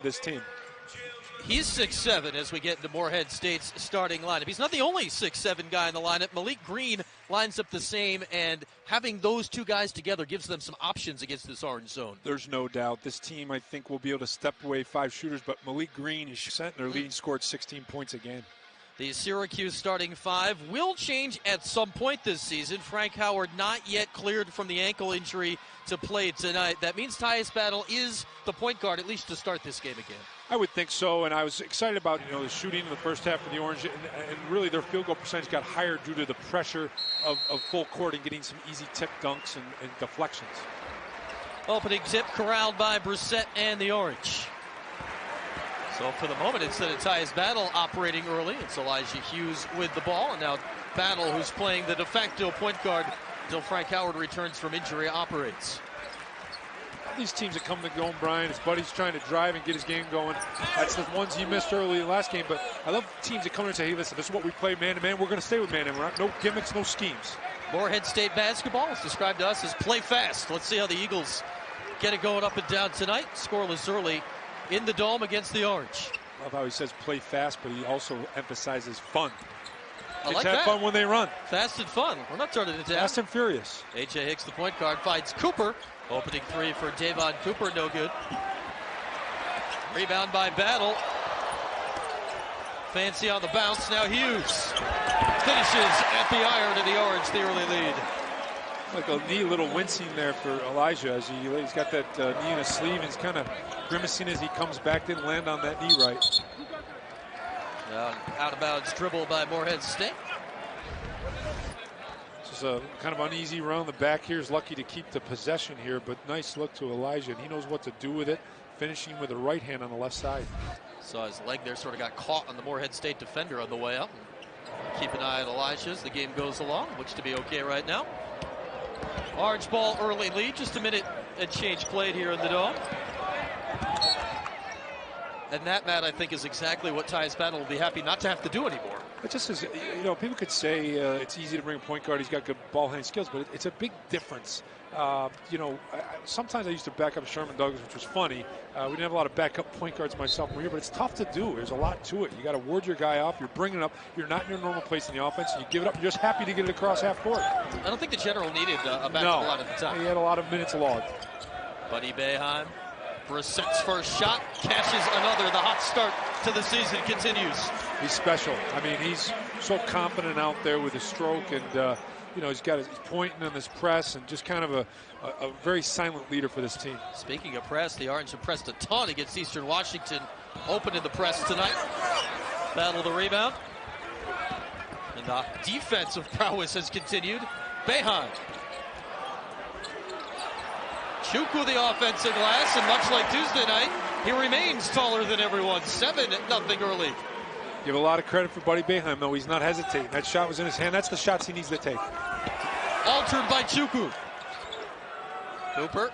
this team. He's 6'7" as we get into Morehead State's starting lineup. He's not the only 6'7" guy in the lineup. Malik Green lines up the same, and having those two guys together gives them some options against this orange zone. There's no doubt. This team, I think, will be able to step away 5 shooters, but Malik Green is set, and their leading score at 16 points a game. The Syracuse starting 5 will change at some point this season. Frank Howard not yet cleared from the ankle injury to play tonight. That means Tyus Battle is the point guard, at least to start this game again. I would think so, and I was excited about the shooting in the first half of the Orange, and really their field goal percentage got higher due to the pressure of full court and getting some easy tip dunks and deflections. Opening tip corralled by Brissett and the Orange. So for the moment, instead of Tyus Battle operating early, it's Elijah Hughes with the ball, and now Battle, who's playing the de facto point guard until Frank Howard returns from injury, operates. These teams that come to go, Brian, his buddy's trying to drive and get his game going. That's the ones he missed early last game, but I love teams that come in and say, hey, listen, this is what we play man-to-man. We're going to stay with man-to-man. No gimmicks, no schemes. Morehead State basketball is described to us as play fast. Let's see how the Eagles get it going up and down tonight. Scoreless early in the Dome against the Orange. Love how he says play fast, but he also emphasizes fun. I like have that. Fun when they run. Fast and fun. We're not turning it down. Fast and furious. A.J. Hicks, the point guard, finds Cooper. Opening 3 for Davon Cooper, no good. Rebound by Battle. Fancy on the bounce, now Hughes. Finishes at the iron, and the Orange the early lead. Like a neat little wincing there for Elijah as he's got that knee in his sleeve, and he's kind of grimacing as he comes back. Didn't land on that knee right. Out of bounds dribble by Morehead State. This is a kind of uneasy run. The back here is lucky to keep the possession here, but nice look to Elijah, and he knows what to do with it, finishing with the right hand on the left side. Saw his leg there, sort of got caught on the Morehead State defender on the way up. Keep an eye on Elijah as the game goes along. Looks to be okay right now. Orange ball early lead, just a minute and change played here in the Dome. And that, Matt, I think is exactly what Tyus Battle will be happy not to have to do anymore. It just is, people could say it's easy to bring a point guard. He's got good ball handling skills, but it's a big difference. Sometimes I used to back up Sherman Douglas, which was funny. We didn't have a lot of backup point guards my sophomore year, but it's tough to do. There's a lot to it. You got to ward your guy off. You're bringing it up. You're not in your normal place in the offense. You give it up. You're just happy to get it across half court. I don't think the general needed a backup a lot at the time. He had a lot of minutes logged. Buddy Boeheim. Brissett's first shot cashes another. The hot start to the season continues. He's special. I mean, he's so confident out there with his stroke, and he's got his pointing on his press, and just kind of a very silent leader for this team. Speaking of press, the Orange have pressed a ton against Eastern Washington. Open in the press tonight. Battle the rebound. And the defensive prowess has continued. Boeheim. Chukwu the offensive glass, and much like Tuesday night, he remains taller than everyone. 7-0 early. Give a lot of credit for Buddy Boeheim, though. He's not hesitating. That shot was in his hand. That's the shots he needs to take. Altered by Chukwu. Cooper.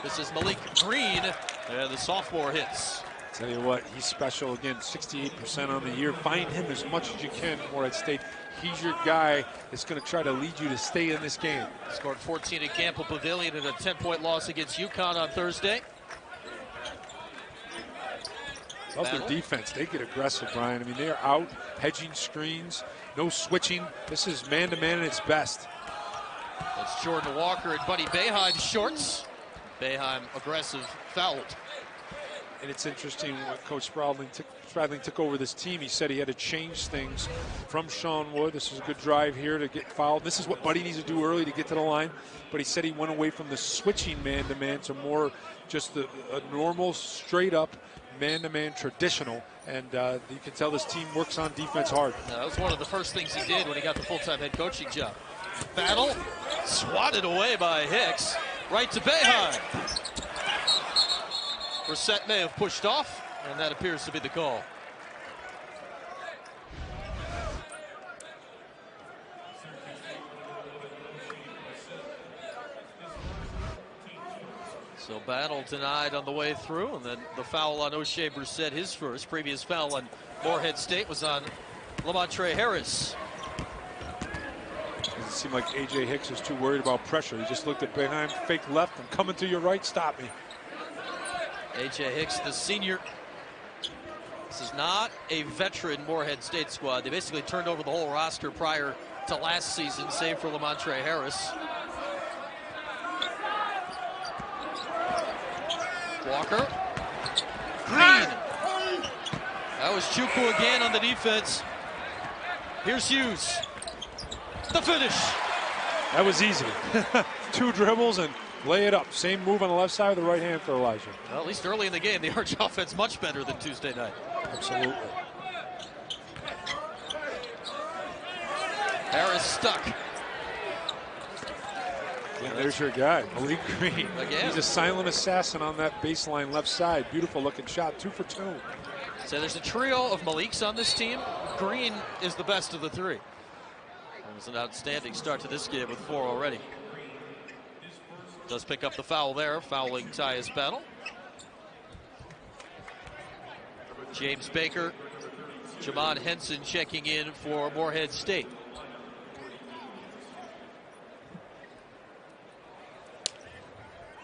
This is Malik Green, and the sophomore hits. Tell you what, he's special. Again, 68% on the year. Find him as much as you can, Morehead State. He's your guy that's going to try to lead you to stay in this game. Scored 14 at Campbell Pavilion in a 10-point loss against UConn on Thursday. Love their defense. They get aggressive, Brian. I mean, they are out, hedging screens, no switching. This is man-to-man at its best. That's Jordan Walker and Buddy Boeheim shorts. Boeheim aggressive, fouled. And it's interesting when Coach Spradling took over this team. He said he had to change things from Sean Wood. This is a good drive here to get fouled. This is what Buddy needs to do early to get to the line. But he said he went away from the switching man-to-man to more just a normal, straight-up man-to-man traditional. And you can tell this team works on defense hard. That was one of the first things he did when he got the full-time head coaching job. Battle swatted away by Hicks. Right to Boeheim. Brissett may have pushed off, and that appears to be the call. So Battle denied on the way through, and then the foul on O'Shea Brissett, his first. Previous foul on Morehead State was on Lamontre Harris. Doesn't seem like A.J. Hicks is too worried about pressure. He just looked at Boeheim, fake left, I'm coming to your right, stop me. A.J. Hicks, the senior. This is not a veteran Morehead State squad. They basically turned over the whole roster prior to last season, save for Lamontre Harris. Walker. Green. That was Chukwu again on the defense. Here's Hughes. The finish. That was easy. 2 dribbles and lay it up. Same move on the left side with the right hand for Elijah. Well, at least early in the game, the Orange offense much better than Tuesday night. Absolutely. Harris stuck. Yeah, there's your guy, Malik Green. Again. He's a silent assassin on that baseline left side. Beautiful looking shot, 2 for 2. So there's a trio of Maliks on this team. Green is the best of the 3. It was an outstanding start to this game with 4 already. Does pick up the foul there, fouling Tyus Battle. James Baker, Jamon Henson checking in for Morehead State.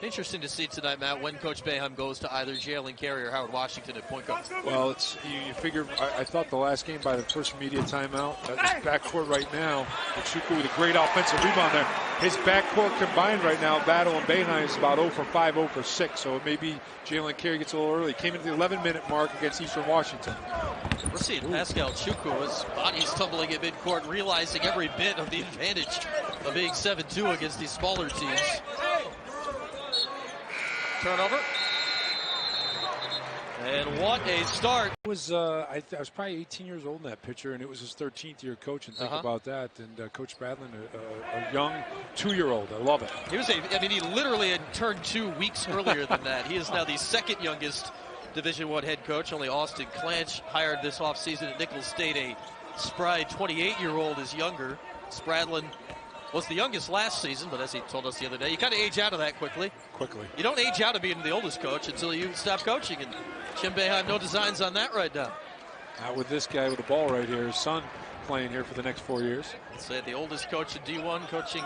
Interesting to see tonight, Matt, when Coach Boeheim goes to either Jalen Carey or Howard Washington at point guard. Well, it's you figure. I thought the last game by the first media timeout, that was backcourt right now. Chukwu with a great offensive rebound there. His backcourt combined right now, Battle and Boeheim, is about 0 for 5, 0 for 6. So it may be Jalen Carey gets a little early. Came into the 11-minute mark against Eastern Washington. We're seeing Pascal Chukwu, his body's tumbling at midcourt, realizing every bit of the advantage of being 7-2 against these smaller teams. Turnover. And what a start. I was probably 18 years old in that picture, and it was his 13th year coach. And think about that. And Coach Bradlin, a young 2-year-old. I love it. He literally had turned 2 weeks earlier than that. He is now the second youngest Division I head coach. Only Austin Clanch hired this offseason at Nicholls State. A spry 28-year-old is younger. Spradlin was the youngest last season, but as he told us the other day, you kind of age out of that quickly. You don't age out of being the oldest coach until you stop coaching, and Jim Boeheim, no designs on that right now. Not with this guy with the ball right here, his son playing here for the next 4 years. Let's say the oldest coach in D1 coaching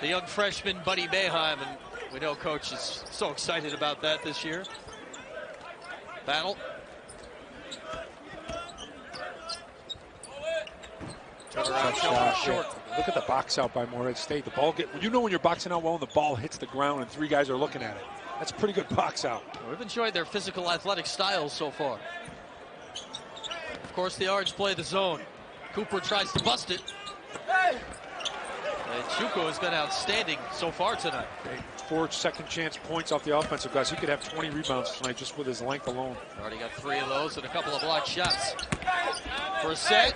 the young freshman Buddy Boeheim, and we know Coach is so excited about that this year. Battle. Short. Look at the box out by Morehead State. The ball when you're boxing out well and the ball hits the ground and 3 guys are looking at it. That's a pretty good box out. We've enjoyed their physical athletic styles so far. Of course, the Orange play the zone. Cooper tries to bust it. And Chukwu has been outstanding so far tonight. 4 second chance points off the offensive guys. He could have 20 rebounds tonight just with his length alone. Already got 3 of those and a couple of blocked shots. For a set.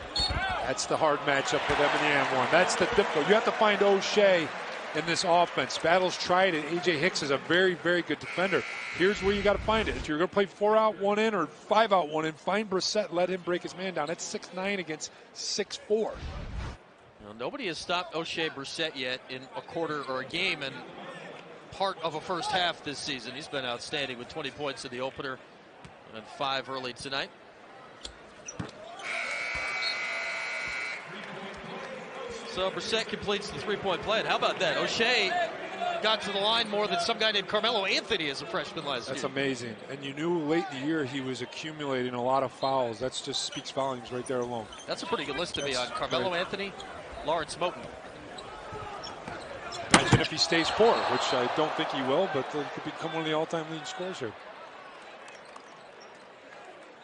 That's the hard matchup for them in the M1. That's the difficult. You have to find O'Shea in this offense. Battle's tried it. A.J. Hicks is a very, very good defender. Here's where you got to find it. If you're going to play 4 out, 1 in, or 5 out, 1 in, find Brissett. Let him break his man down. That's 6'9" against 6'4". Well, nobody has stopped O'Shea Brissett yet in a quarter or a game and part of a first half this season. He's been outstanding with 20 points in the opener and 5 early tonight. So Brissett completes the 3-point play. And how about that? O'Shea got to the line more than some guy named Carmelo Anthony as a freshman last year. That's amazing. And you knew late in the year he was accumulating a lot of fouls. That just speaks volumes right there alone. That's a pretty good list to be on. Carmelo Anthony, Lawrence Moten. Imagine if he stays poor, which I don't think he will, but he could become one of the all-time leading scorers here.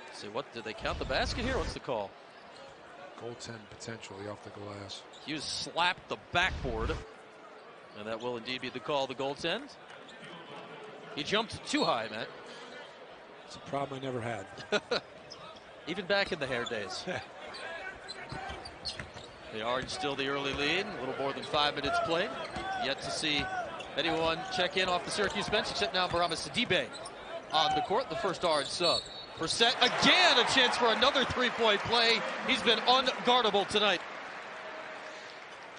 Let's see, what did they count the basket here? What's the call? Goaltend potentially off the glass. Hughes slapped the backboard, and that will indeed be the call, the goaltend. He jumped too high, Matt. It's a problem I never had. Even back in the hair days. The Orange still the early lead, a little more than 5 minutes played. Yet to see anyone check in off the Syracuse bench, except now Barama Sidibe on the court, the first Orange sub. Brissett again, a chance for another 3-point play. He's been unguardable tonight.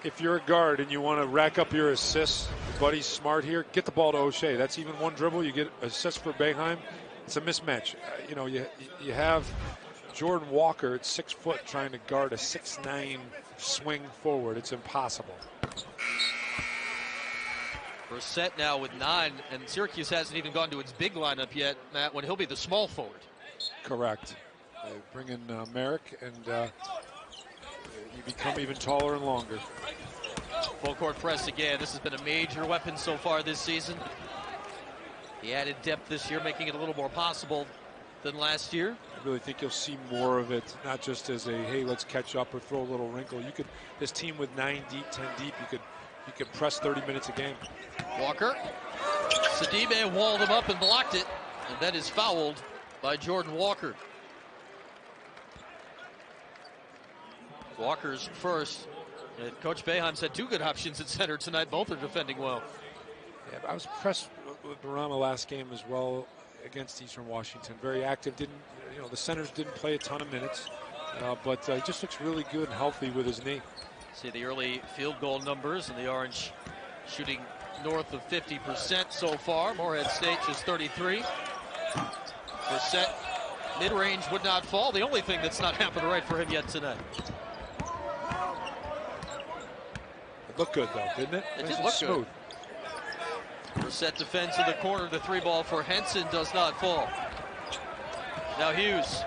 If you're a guard and you want to rack up your assists, Buddy's smart here, get the ball to O'Shea. That's even one dribble. You get assist for Boeheim. It's a mismatch. You have Jordan Walker at 6 foot trying to guard a 6'9" swing forward. It's impossible. Brissett now with 9, and Syracuse hasn't even gone to its big lineup yet, Matt, when he'll be the small forward. Correct. They bring in Merrick, and you become even taller and longer. Full court press again. This has been a major weapon so far this season. The added depth this year making it a little more possible than last year. I really think you'll see more of it, not just as a, hey, let's catch up or throw a little wrinkle. You could, this team with 9 deep, 10 deep, you could press 30 minutes a game. Walker. Sidibe walled him up and blocked it, and that is fouled by Jordan Walker. Walker's first. And Coach Boeheim said 2 good options at center tonight. Both are defending well. Yeah, I was impressed with Barama last game as well against Eastern Washington. Very active. The centers didn't play a ton of minutes, but he just looks really good and healthy with his knee. See the early field goal numbers, and the Orange shooting north of 50% so far. Morehead State just 33. Brissett, mid-range would not fall. The only thing that's not happened right for him yet tonight. It looked good though, didn't it? It did look smooth. Good. Brissett defends in the corner. The 3-ball for Henson does not fall. Now Hughes.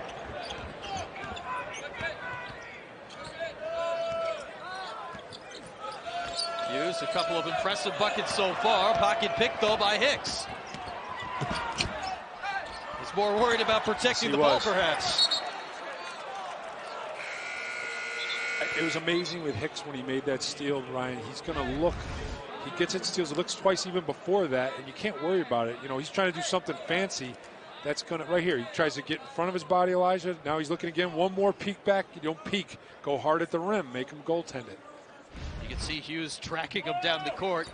Hughes, a couple of impressive buckets so far. Pocket pick though by Hicks. He's more worried about protecting the ball perhaps. It was amazing with Hicks when he made that steal, Ryan. He's going to look, he gets it, steals, it looks twice even before that, and you can't worry about it. He's trying to do something fancy. That's going to, right here, he tries to get in front of his body, Elijah. Now he's looking again. One more peek back. You don't peek. Go hard at the rim. Make him goaltend it. You can see Hughes tracking him down the court,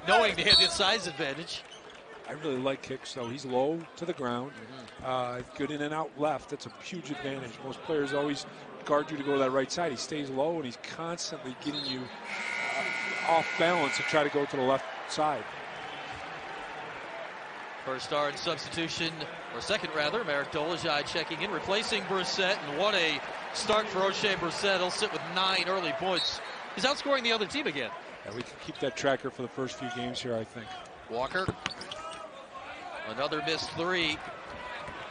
knowing they have the size advantage. I really like Hicks, though. He's low to the ground. Good in and out left. That's a huge advantage. Most players always guard you to go to that right side. He stays low, and he's constantly getting you off balance to try to go to the left side. First star in substitution, or second rather, Marek Dolezaj checking in, replacing Brissett, and what a start for O'Shea Brissett. He'll sit with 9 early points. He's outscoring the other team again. Yeah, we can keep that tracker for the first few games here, I think. Walker, another missed 3.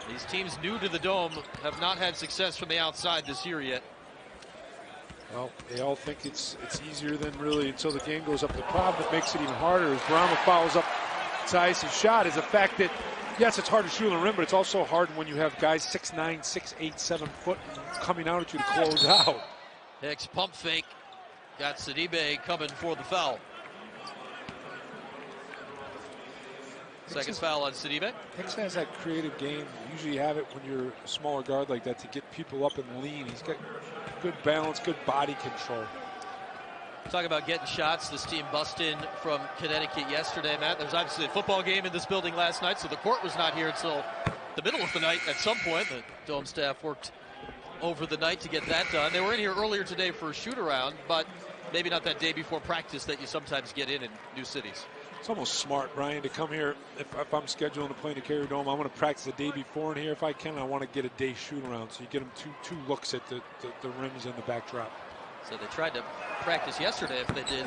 These teams new to the Dome have not had success from the outside this year yet. Well, they all think it's easier than really until the game goes up. The problem that makes it even harder is Barama fouls up Tyus' shot is the fact that, yes, it's hard to shoot on the rim, but it's also hard when you have guys 6'9", 6'8", 7 foot coming out at you to close out. Hicks pump fake. Got Sidibe coming for the foul. Second foul on Sidibe. Hicks has that creative game. Usually you have it when you're a smaller guard like that to get people up and lean. He's got good balance, good body control. Talk about getting shots. This team bust in from Connecticut yesterday, Matt. There's obviously a football game in this building last night, so the court was not here until the middle of the night at some point. The Dome staff worked over the night to get that done. They were in here earlier today for a shoot-around, but maybe not that day before practice that you sometimes get in new cities. It's almost smart, Brian, to come here. If I'm scheduling to play in the Carrier Dome, I want to practice the day before in here. If I can, I want to get a day shoot-around, so you get them two looks at the rims and the backdrop. So they tried to practice yesterday. If they did,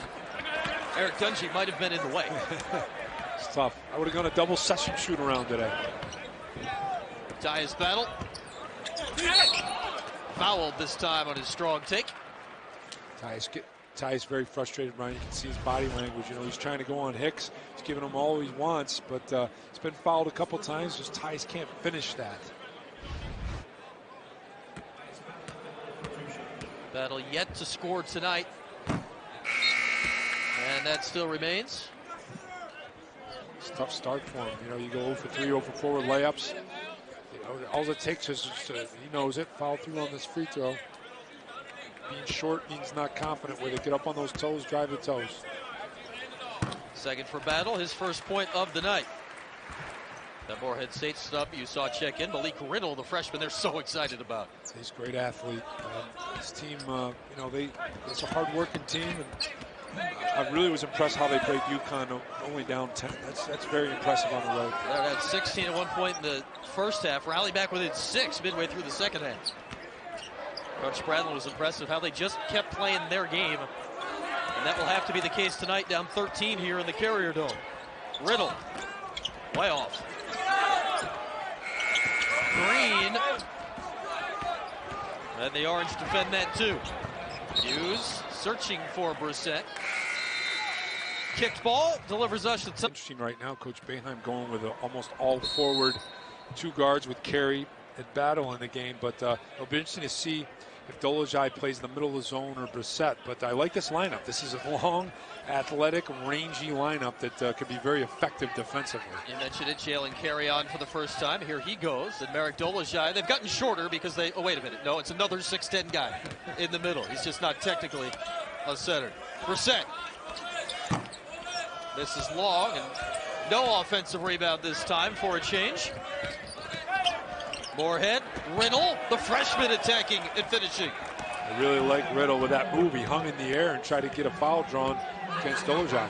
Eric Dungy might have been in the way. It's tough. I would have gone a double session shoot-around today. Tyus battle. Fouled this time on his strong take. Tyus very frustrated, Brian. You can see his body language. He's trying to go on Hicks. He's giving him all he wants, but it's been fouled a couple times. Just Tyus can't finish that. Battle yet to score tonight. And that still remains. It's a tough start for him. You go 0 for 3, 0 for 4 with layups. All it takes is just, he knows it, foul through on this free throw. Being short means not confident with it. Get up on those toes, drive the toes. Second for Battle, his first point of the night. That Morehead State snub you saw check in. Malik Riddle, the freshman, they're so excited about. He's a great athlete. This team, it's a hard-working team. And I really was impressed how they played UConn, only down 10. That's very impressive on the road. They had 16 at one point in the first half. Rally back within 6 midway through the second half. Coach Spradlin was impressive how they just kept playing their game. And that will have to be the case tonight, down 13 here in the Carrier Dome. Riddle, way off. Green. And the Orange defend that too. Hughes searching for Brissett. Kicked ball, delivers us. It's interesting right now, Coach Boeheim going with almost all forward, 2 guards with Carey and Battle in the game. But it'll be interesting to see if Dolezaj plays in the middle of the zone or Brissett. But I like this lineup. This is a long, athletic, rangy lineup that could be very effective defensively. You mentioned it, Jalen Carey on for the first time. Here he goes, and Marek Dolezaj. They've gotten shorter because they, oh wait a minute, no, it's another 6'10" guy in the middle. He's just not technically a center. Brissett. This is long, and no offensive rebound this time for a change. Morehead, Riddle, the freshman attacking and finishing. I really like Riddle with that move. He hung in the air and tried to get a foul drawn against Dolezaj.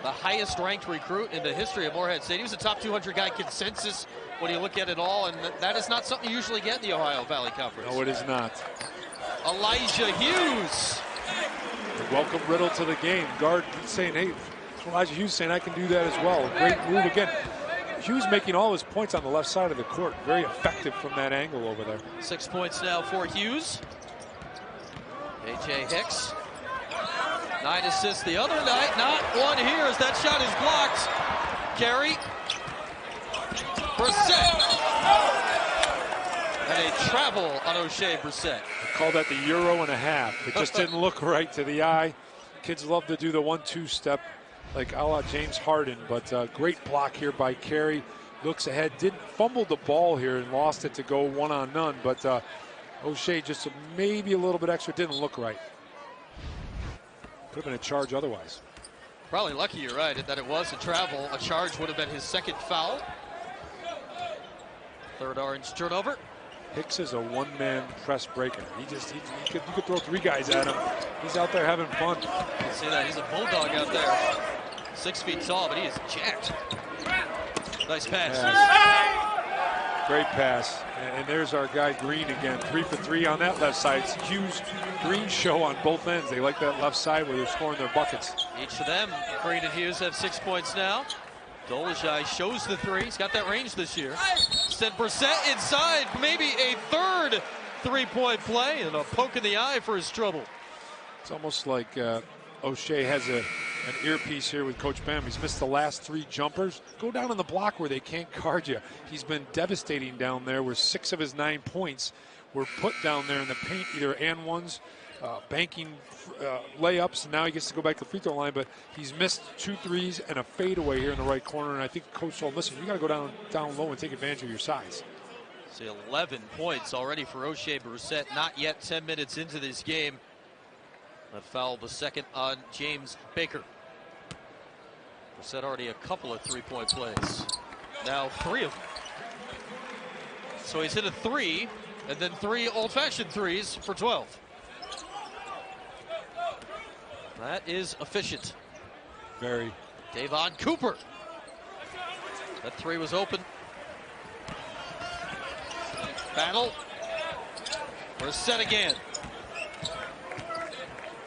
The highest ranked recruit in the history of Morehead State. He was a top 200 guy consensus when you look at it all, and that is not something you usually get in the Ohio Valley Conference. No, it is not. Elijah Hughes. Welcome Riddle to the game. Guard saying, hey, Elijah Hughes saying I can do that as well. Great move again. Hughes making all his points on the left side of the court. Very effective from that angle over there. 6 points now for Hughes. A.J. Hicks. 9 assists the other night. Not one here as that shot is blocked. Carey. Brissett. And a travel on O'Shea Brissett. I call that the euro and a half. It just didn't look right to the eye. Kids love to do the 1-2 step like a la James Harden, but great block here by Carey. Looks ahead, didn't fumble the ball here and lost it to go 1-on-none, but O'Shea just maybe a little bit extra, didn't look right. Could have been a charge otherwise. Probably lucky, you're right, that it was a travel. A charge would have been his second foul. Third Orange turnover. Hicks is a one-man press breaker. You could throw 3 guys at him. He's out there having fun. You can see that, he's a bulldog out there. 6 feet tall, but he is jacked. Nice pass. Great pass. And there's our guy Green again. 3 for 3 on that left side. It's Hughes Green show on both ends. They like that left side where they're scoring their buckets. Each of them, Green and Hughes, have 6 points now. Dolezaj shows the 3. He's got that range this year. Sent Brissett inside. Maybe a third 3-point play and a poke in the eye for his trouble. It's almost like O'Shea has an earpiece here with Coach Bam. He's missed the last 3 jumpers. Go down on the block where they can't guard you. He's been devastating down there where 6 of his 9 points were put down there in the paint, either and ones, banking layups, and now he gets to go back to the free throw line, but he's missed 2 threes and a fadeaway here in the right corner, and I think Coach told him, listen, you got to go down low and take advantage of your size. See, 11 points already for O'Shea Brissett, not yet 10 minutes into this game. A foul, the second on James Baker. Brissett already a couple of 3-point plays. Now 3 of them. So he's hit a 3, and then 3 old-fashioned threes for 12. That is efficient. Very. Davon Cooper. That 3 was open. Battle. Brissett again.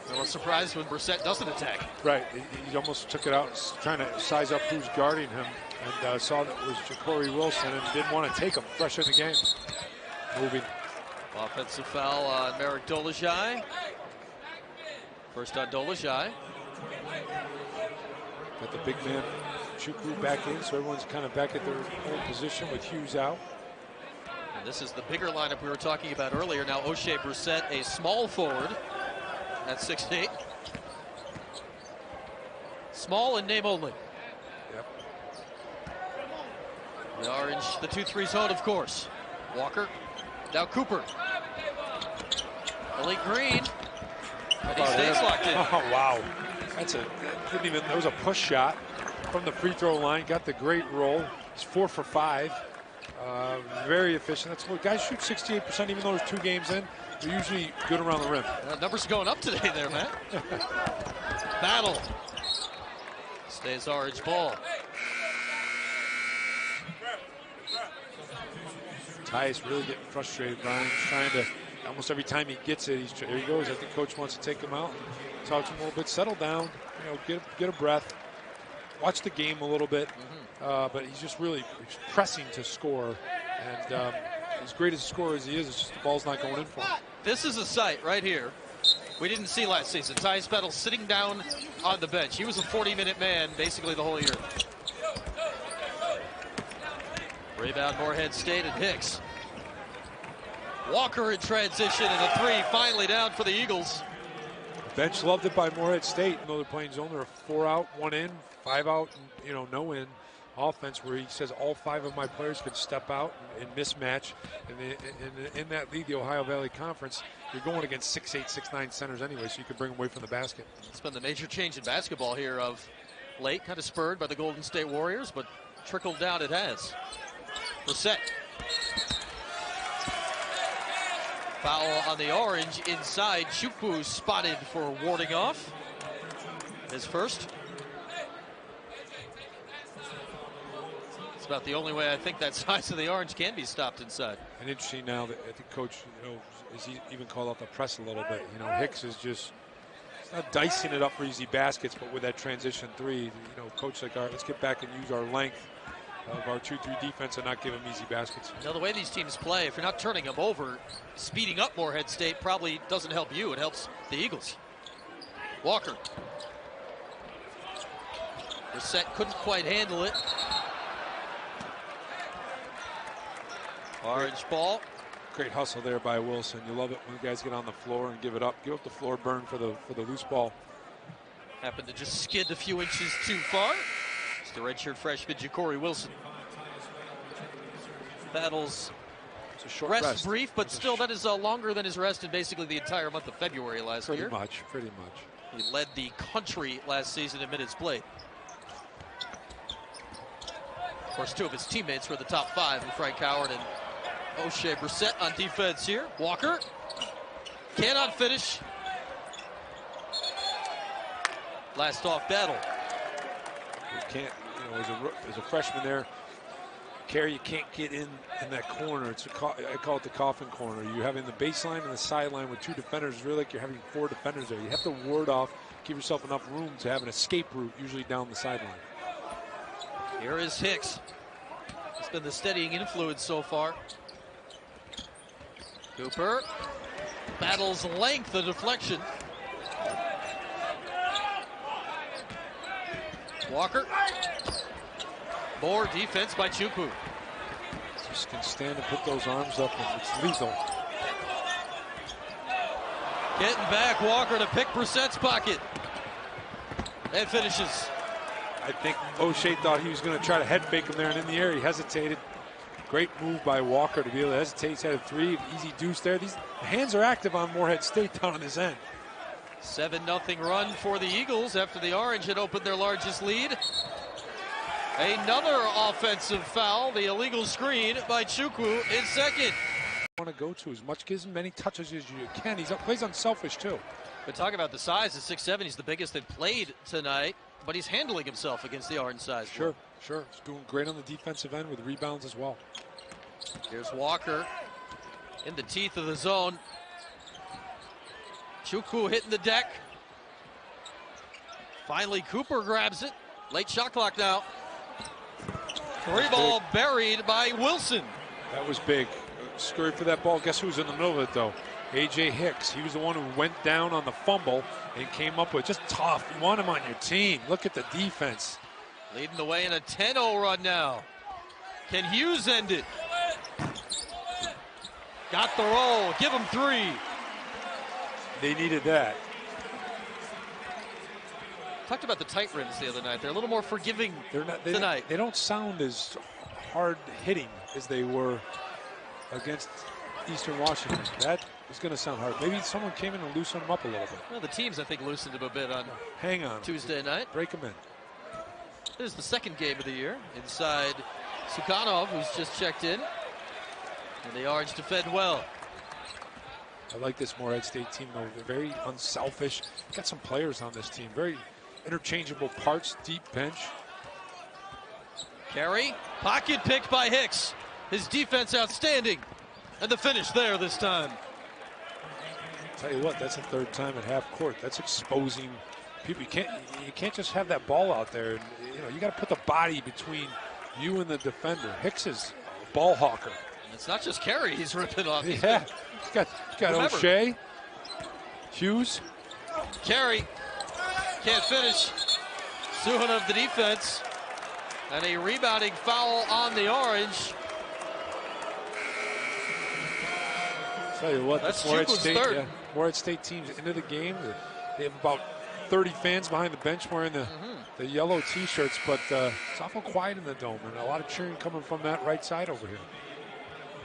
A little surprised when Brissett doesn't attack. Right. He almost took it out, trying to size up who's guarding him, and saw that it was Ja'Cory Wilson and didn't want to take him fresh in the game. Moving. Offensive foul on Marek Dolezaj. First on Dolezaj. Got the big man Chukwu back in, so everyone's kind of back at their own position with Hughes out. And this is the bigger lineup we were talking about earlier. Now O'Shea Brissett, a small forward at 6'8". Small in name only. Yep. The Orange, the 2-3 zone, of course. Walker. Now Cooper. Elite Green. And he stays locked in. Oh, wow. That was a push shot from the free throw line. Got the great roll. He's 4 for 5. Very efficient. Guys shoot 68% even though there's 2 games in. They're usually good around the rim. Numbers going up today there, Matt. Battle. Stays Orange ball. Tyus really getting frustrated. Brian's trying to, almost every time he gets it, there he goes. I think Coach wants to take him out. Talk to him a little bit. Settle down. Get a breath. watch the game a little bit, but he's just really pressing to score. And as great a scorer as he is, it's just the ball's not going in for him. This is a sight right here we didn't see last season. Tyus Battle sitting down on the bench. He was a 40-minute man basically the whole year. Rebound, Morehead State, and Hicks. Walker in transition, and a three finally down for the Eagles. Bench loved it by Morehead State. You know, they're playing zone. They're a 4 out, 1 in, 5 out, and, no in offense, where he says all 5 of my players could step out and mismatch. And in that league, the Ohio Valley Conference, you're going against 6'8", 6'9" centers anyway, so you can bring them away from the basket. It's been the major change in basketball here of late, kind of spurred by the Golden State Warriors, but trickled down it has. Brissett. Foul on the orange inside. Chukwu spotted for warding off. His first. It's about the only way I think that size of the orange can be stopped inside. And interesting now that I think Coach, is he even called out the press a little bit. Hicks is just not dicing it up for easy baskets, but with that transition three, Coach like, all right, let's get back and use our length of our 2-3 defense and not give them easy baskets. The way these teams play, if you're not turning them over, speeding up Morehead State probably doesn't help you. It helps the Eagles. Walker. Brissett couldn't quite handle it. Orange ball. Great hustle there by Wilson. You love it when guys get on the floor and give it up. Give up the floor burn for the loose ball. Happened to just skid a few inches too far. It's the redshirt freshman Ja'Cory Wilson. Battles it's a short rest brief, but still that is longer than his rest in basically the entire month of February last year. Pretty much. He led the country last season in minutes played. Of course, 2 of his teammates were the top 5, and Frank Howard and O'Shea Brissett on defense here. Walker cannot finish. Last off Battle. You can't, as a freshman there, Kerry, you can't get in that corner. I call it the coffin corner. You're having the baseline and the sideline with 2 defenders. It's really like you're having 4 defenders there. You have to ward off, give yourself enough room to have an escape route, usually down the sideline. Here is Hicks. He's been the steadying influence so far. Cooper battles length, the deflection. Walker. More defense by Chukwu. Just can stand and put those arms up, and it's lethal. Getting back, Walker to pick Brissett's pocket. And finishes. I think O'Shea thought he was going to try to head fake him there, and in the air he hesitated. Great move by Walker to be able to hesitate. He's had a 3, easy deuce there. These hands are active on Morehead State down on his end. 7-0 run for the Eagles after the Orange had opened their largest lead. Another offensive foul, the illegal screen by Chukwu in second. Want to go to as much, gives him many touches as you can. He plays unselfish too. But talk about the size, at 6'7", he's the biggest they've played tonight, but he's handling himself against the Orange size. Sure. He's doing great on the defensive end with rebounds as well. Here's Walker in the teeth of the zone. Chukwu hitting the deck. Finally, Cooper grabs it. Late shot clock now. Three ball buried by Wilson. That was big. Scurried for that ball. Guess who was in the middle of it, though? A.J. Hicks. He was the one who went down on the fumble and came up with just tough. You want him on your team. Look at the defense. Leading the way in a 10-0 run now. Can Hughes end it? Got the roll. Give him 3. They needed that. Talked about the tight rims the other night. They're a little more forgiving tonight. They don't sound as hard hitting as they were against Eastern Washington. That is going to sound hard. Maybe someone came in and loosened them up a little bit. Well, the teams, I think, loosened them a bit on Tuesday night. Break them in. This is the second game of the year. Inside Sukhanov, who's just checked in. And the Orange defend well. I like this Morehead State team, though. They're very unselfish. Got some players on this team. Very interchangeable parts, deep bench. Carey, pocket picked by Hicks. His defense outstanding. And the finish there this time. Tell you what, that's the 3rd time at half court. That's exposing people, you can't just have that ball out there. And, you got to put the body between you and the defender. Hicks is a ball hawker. It's not just Carey he's ripping off. Yeah, he's got O'Shea, Hughes. Carey can't finish. Suhanov the defense. And a rebounding foul on the Orange. Tell you what, that's Morehead Chukwu's State, third. Morehead State team's into the game. They have about 30 fans behind the bench wearing the yellow T-shirts, but it's awful quiet in the dome, and a lot of cheering coming from that right side over here.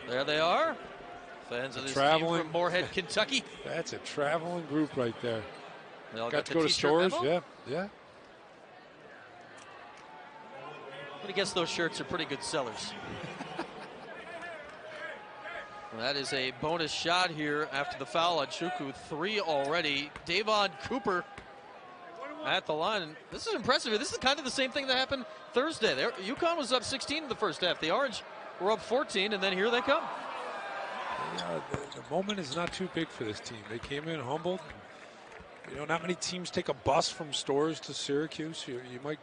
There they are. Fans of this team from Morehead, Kentucky. That's a traveling group right there. They all got to go to stores, memo? yeah. I guess those shirts are pretty good sellers. That is a bonus shot here after the foul on Chukwu. 3 already. Davon Cooper at the line. This is impressive. This is kind of the same thing that happened Thursday. UConn was up 16 in the first half. The Orange were up 14, and then here they come. Yeah, the moment is not too big for this team. They came in humbled. Not many teams take a bus from stores to Syracuse. You might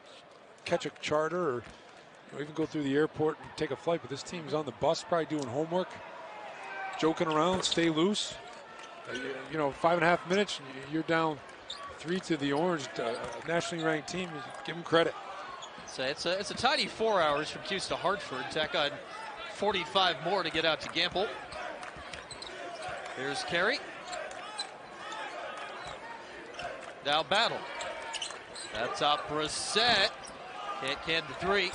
catch a charter or even go through the airport and take a flight, but this team's on the bus, probably doing homework, joking around, stay loose. 5.5 minutes, you're down 3 to the Orange, nationally ranked team. Give them credit. So it's a tidy 4 hours from Cuse to Hartford. Tack on 45 more to get out to Gamble. Here's Carey. Now Battle. That's up Brissett. Can't can the 3.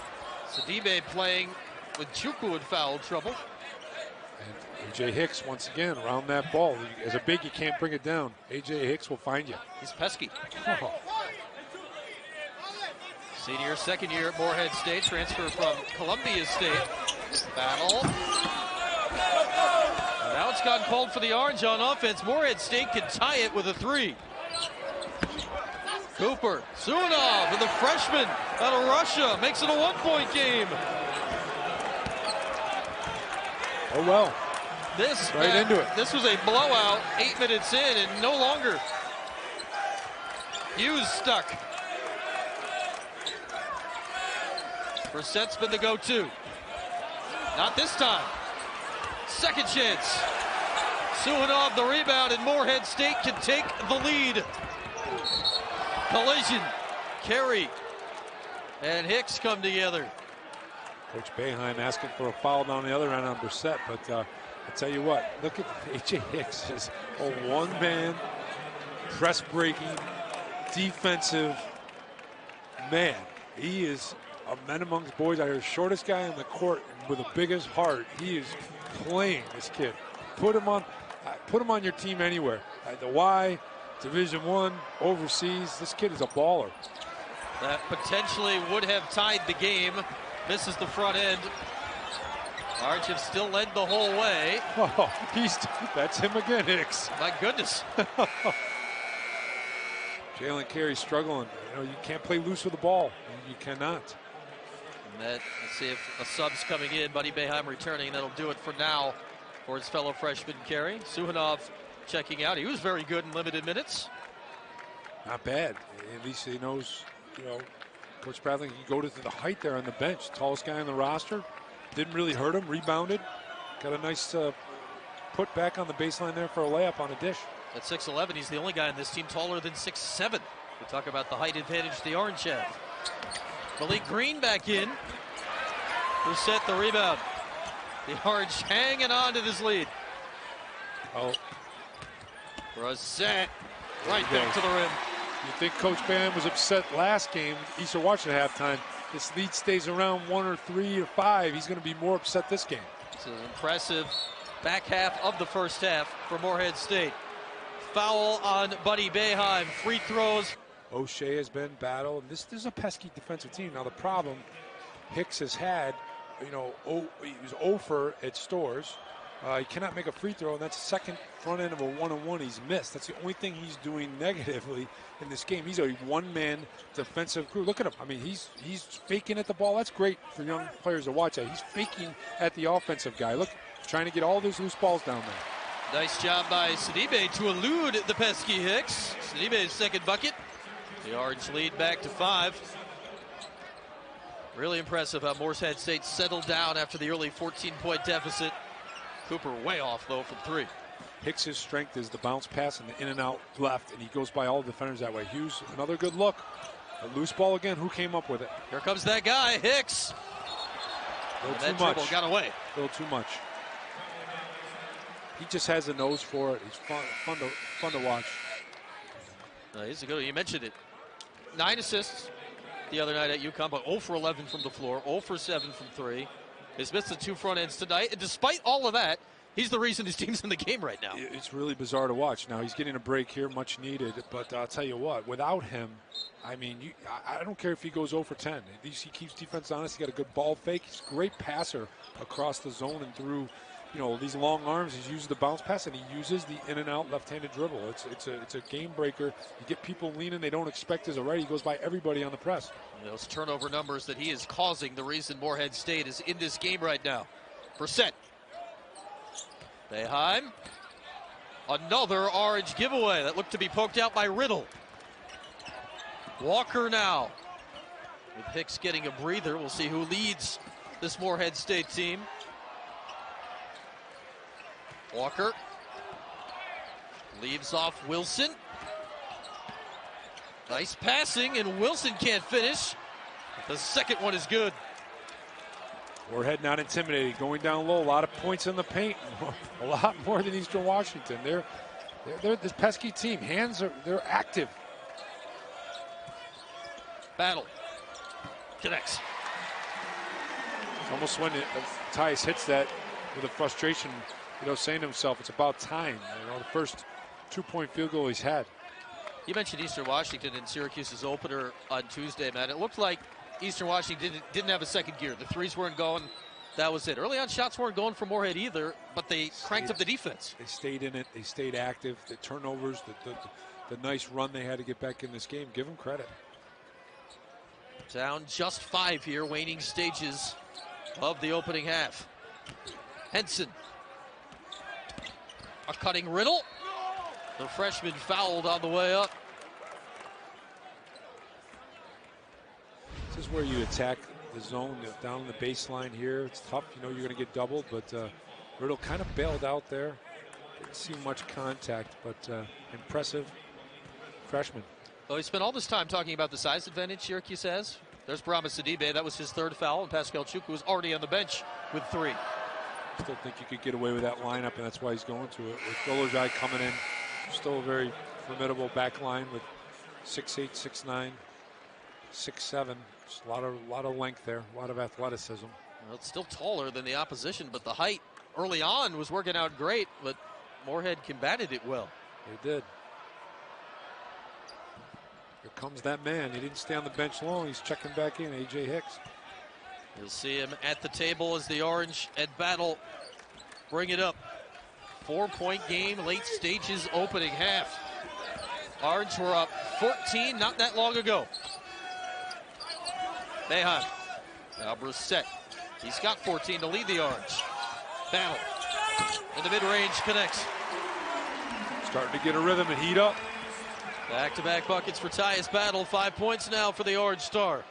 Sidibe playing with Chukwu in foul trouble. And A.J. Hicks, once again, around that ball. As a big, you can't bring it down. A.J. Hicks will find you. He's pesky. Oh. Senior, second year at Morehead State, transfer from Columbia State. Battle. And now it's gotten cold for the Orange on offense. Morehead State can tie it with a 3. Cooper, Suhanov, and the freshman out of Russia makes it a 1-point game. Oh well. Into it. This was a blowout 8 minutes in, and no longer. Hughes stuck. Brissett's been the go-to. Not this time. Second chance. Suhanov the rebound, and Morehead State can take the lead. Collision. Carey and Hicks come together. Coach Boeheim asking for a foul down the other end on Brissett, but I'll tell you what, look at A.J. Hicks is a one-man, press-breaking, defensive man. He is a man amongst boys. I hear shortest guy on the court with the biggest heart. He is playing this kid. Put him on your team anywhere. At the Y, Division I, overseas. This kid is a baller. That potentially would have tied the game. Misses the front end. Orange have still led the whole way. Oh, that's him again, Hicks. My goodness. Jalen Carey struggling. You can't play loose with the ball. You cannot. Let's see if a sub's coming in. Buddy Boeheim returning. That'll do it for now for his fellow freshman Carey. Suhanov checking out. He was very good in limited minutes. Not bad. At least he knows, Coach Bradley can go to the height there on the bench. Tallest guy on the roster. Didn't really hurt him. Rebounded. Got a nice put back on the baseline there for a layup on a dish. At 6'11", he's the only guy in this team taller than 6'7". We talk about the height advantage the Orange have. Malik Green back in. Who set the rebound. The Orange hanging on to this lead. Oh. Brissett right back to the rim. You think Coach Boeheim was upset last game, Eastern Washington at halftime. This lead stays around 1 or 3 or 5. He's going to be more upset this game. It's an impressive back half of the first half for Morehead State. Foul on Buddy Boeheim. Free throws. O'Shea has been battled. This is a pesky defensive team. Now the problem Hicks has had, he was 0 for at Stores. He cannot make a free throw, and that's the second front end of a 1-on-1 he's missed. That's the only thing he's doing negatively in this game. He's a one-man defensive crew. Look at him. I mean, he's faking at the ball. That's great for young players to watch that. He's faking at the offensive guy. Look, trying to get all those loose balls down there. Nice job by Sidibe to elude the pesky Hicks. Sidibe's second bucket. The Orange lead back to 5. Really impressive how Morehead State settled down after the early 14-point deficit. Cooper way off, though, from 3. Hicks's strength is the bounce pass and the in and out left, and he goes by all the defenders that way. Hughes, another good look. A loose ball again. Who came up with it? Here comes that guy, Hicks. A little And too that much. dribble got away. A little too much. He just has a nose for it. He's fun to watch. He's a good one. You mentioned it. 9 assists the other night at UConn, but 0 for 11 from the floor, 0 for 7 from 3. He's missed the 2 front ends tonight, and despite all of that, he's the reason his team's in the game right now. It's really bizarre to watch. Now, he's getting a break here, much needed, but I'll tell you what, without him, I mean, I don't care if he goes 0 for 10. At least he keeps defense honest. He got a good ball fake. He's a great passer across the zone and through, these long arms. He uses the bounce pass, and he uses the in and out left-handed dribble. It's a game breaker. You get people leaning they don't expect as a right. He goes by everybody on the press. And those turnover numbers that he is causing, the reason Morehead State is in this game right now. Brissett. Boeheim. Another Orange giveaway that looked to be poked out by Riddle. Walker now. With Hicks getting a breather, we'll see who leads this Morehead State team. Walker leaves off Wilson. Nice passing, and Wilson can't finish. The second one is good. Morehead not intimidated, going down low. A lot of points in the paint, a lot more than Eastern Washington. They're this pesky team. They're active. Battle connects. It's almost when Tyus hits that with a frustration, saying to himself, it's about time. The first 2-point field goal he's had. You mentioned Eastern Washington and Syracuse's opener on Tuesday, Matt. It looked like Eastern Washington didn't have a second gear. The threes weren't going. That was it. Early on, shots weren't going for Morehead either, but they cranked up the defense. They stayed in it. They stayed active. The turnovers, the nice run they had to get back in this game. Give them credit. Down just 5 here, waning stages of the opening half. Henson. A cutting Riddle. The freshman fouled on the way up. This is where you attack the zone down the baseline here. It's tough. You're going to get doubled, but Riddle kind of bailed out there. Didn't see much contact, but impressive freshman. Well, he spent all this time talking about the size advantage Syracuse has. There's Brahma Sidibe. That was his 3rd foul, and Pascal Chukwu was already on the bench with 3. Still think you could get away with that lineup, and that's why he's going to it. With Dolezaj coming in, still a very formidable back line with 6'8", 6'9", 6'7". Just a lot of length there, a lot of athleticism. Well, it's still taller than the opposition, but the height early on was working out great, but Morehead combated it well. They did. Here comes that man. He didn't stay on the bench long. He's checking back in, A.J. Hicks. You'll see him at the table as the Orange at Battle bring it up. 4-point game, late stages, opening half. Orange were up 14 not that long ago. Boeheim. Now Brissett. He's got 14 to lead the Orange. Battle. In the mid-range connects. Starting to get a rhythm and heat up. Back-to-back buckets for Tyus Battle. 5 points now for the Orange Star.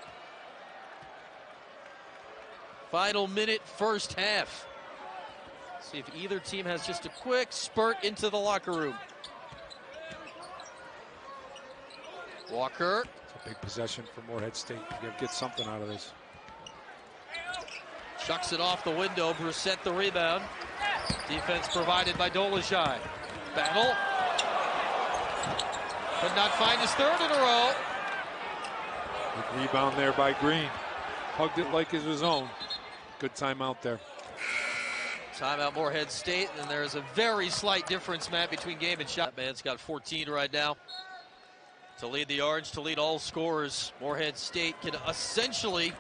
Final minute, first half. See if either team has just a quick spurt into the locker room. Walker. It's a big possession for Morehead State. You got to get something out of this. Chucks it off the window. Brissett the rebound. Defense provided by Dolezaj. Battle. Could not find his 3rd in a row. Good rebound there by Green. Hugged it like it was his own. Good timeout there. Timeout Morehead State, and there's a very slight difference, Matt, between game and shot. Man's got 14 right now to lead the Orange, to lead all scorers. Morehead State can essentially,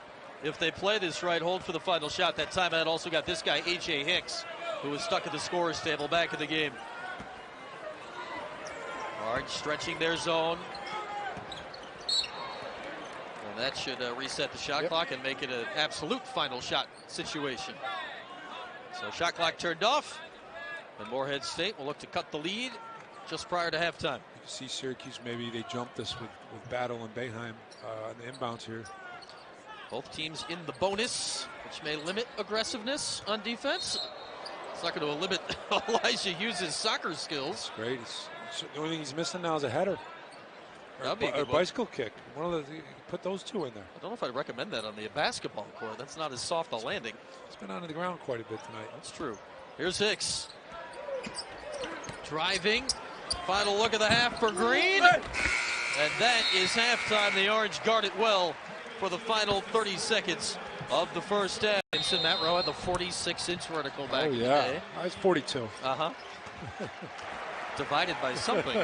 if they play this right, hold for the final shot. That timeout also got this guy, A.J. Hicks, who was stuck at the scorer's table back in the game. Orange stretching their zone. And that should reset the shot clock and make it an absolute final shot situation. So shot clock turned off, and Morehead State will look to cut the lead just prior to halftime. see Syracuse, maybe they jump this with Battle and Boeheim on the inbounds here. Both teams in the bonus, which may limit aggressiveness on defense. It's not going to limit Elijah Hughes' soccer skills. That's great. The only thing he's missing now is a header. Or a bicycle kick. Put those two in there. I don't know if I'd recommend that on the basketball court. That's not as soft a landing. It's been onto the ground quite a bit tonight. That's true. Here's Hicks. Driving. Final look of the half for Green. And that is halftime. The Orange guard it well for the final 30 seconds of the first half. Vincent, Matt Rowe had the 46-inch vertical back in the day. I was 42. Divided by something.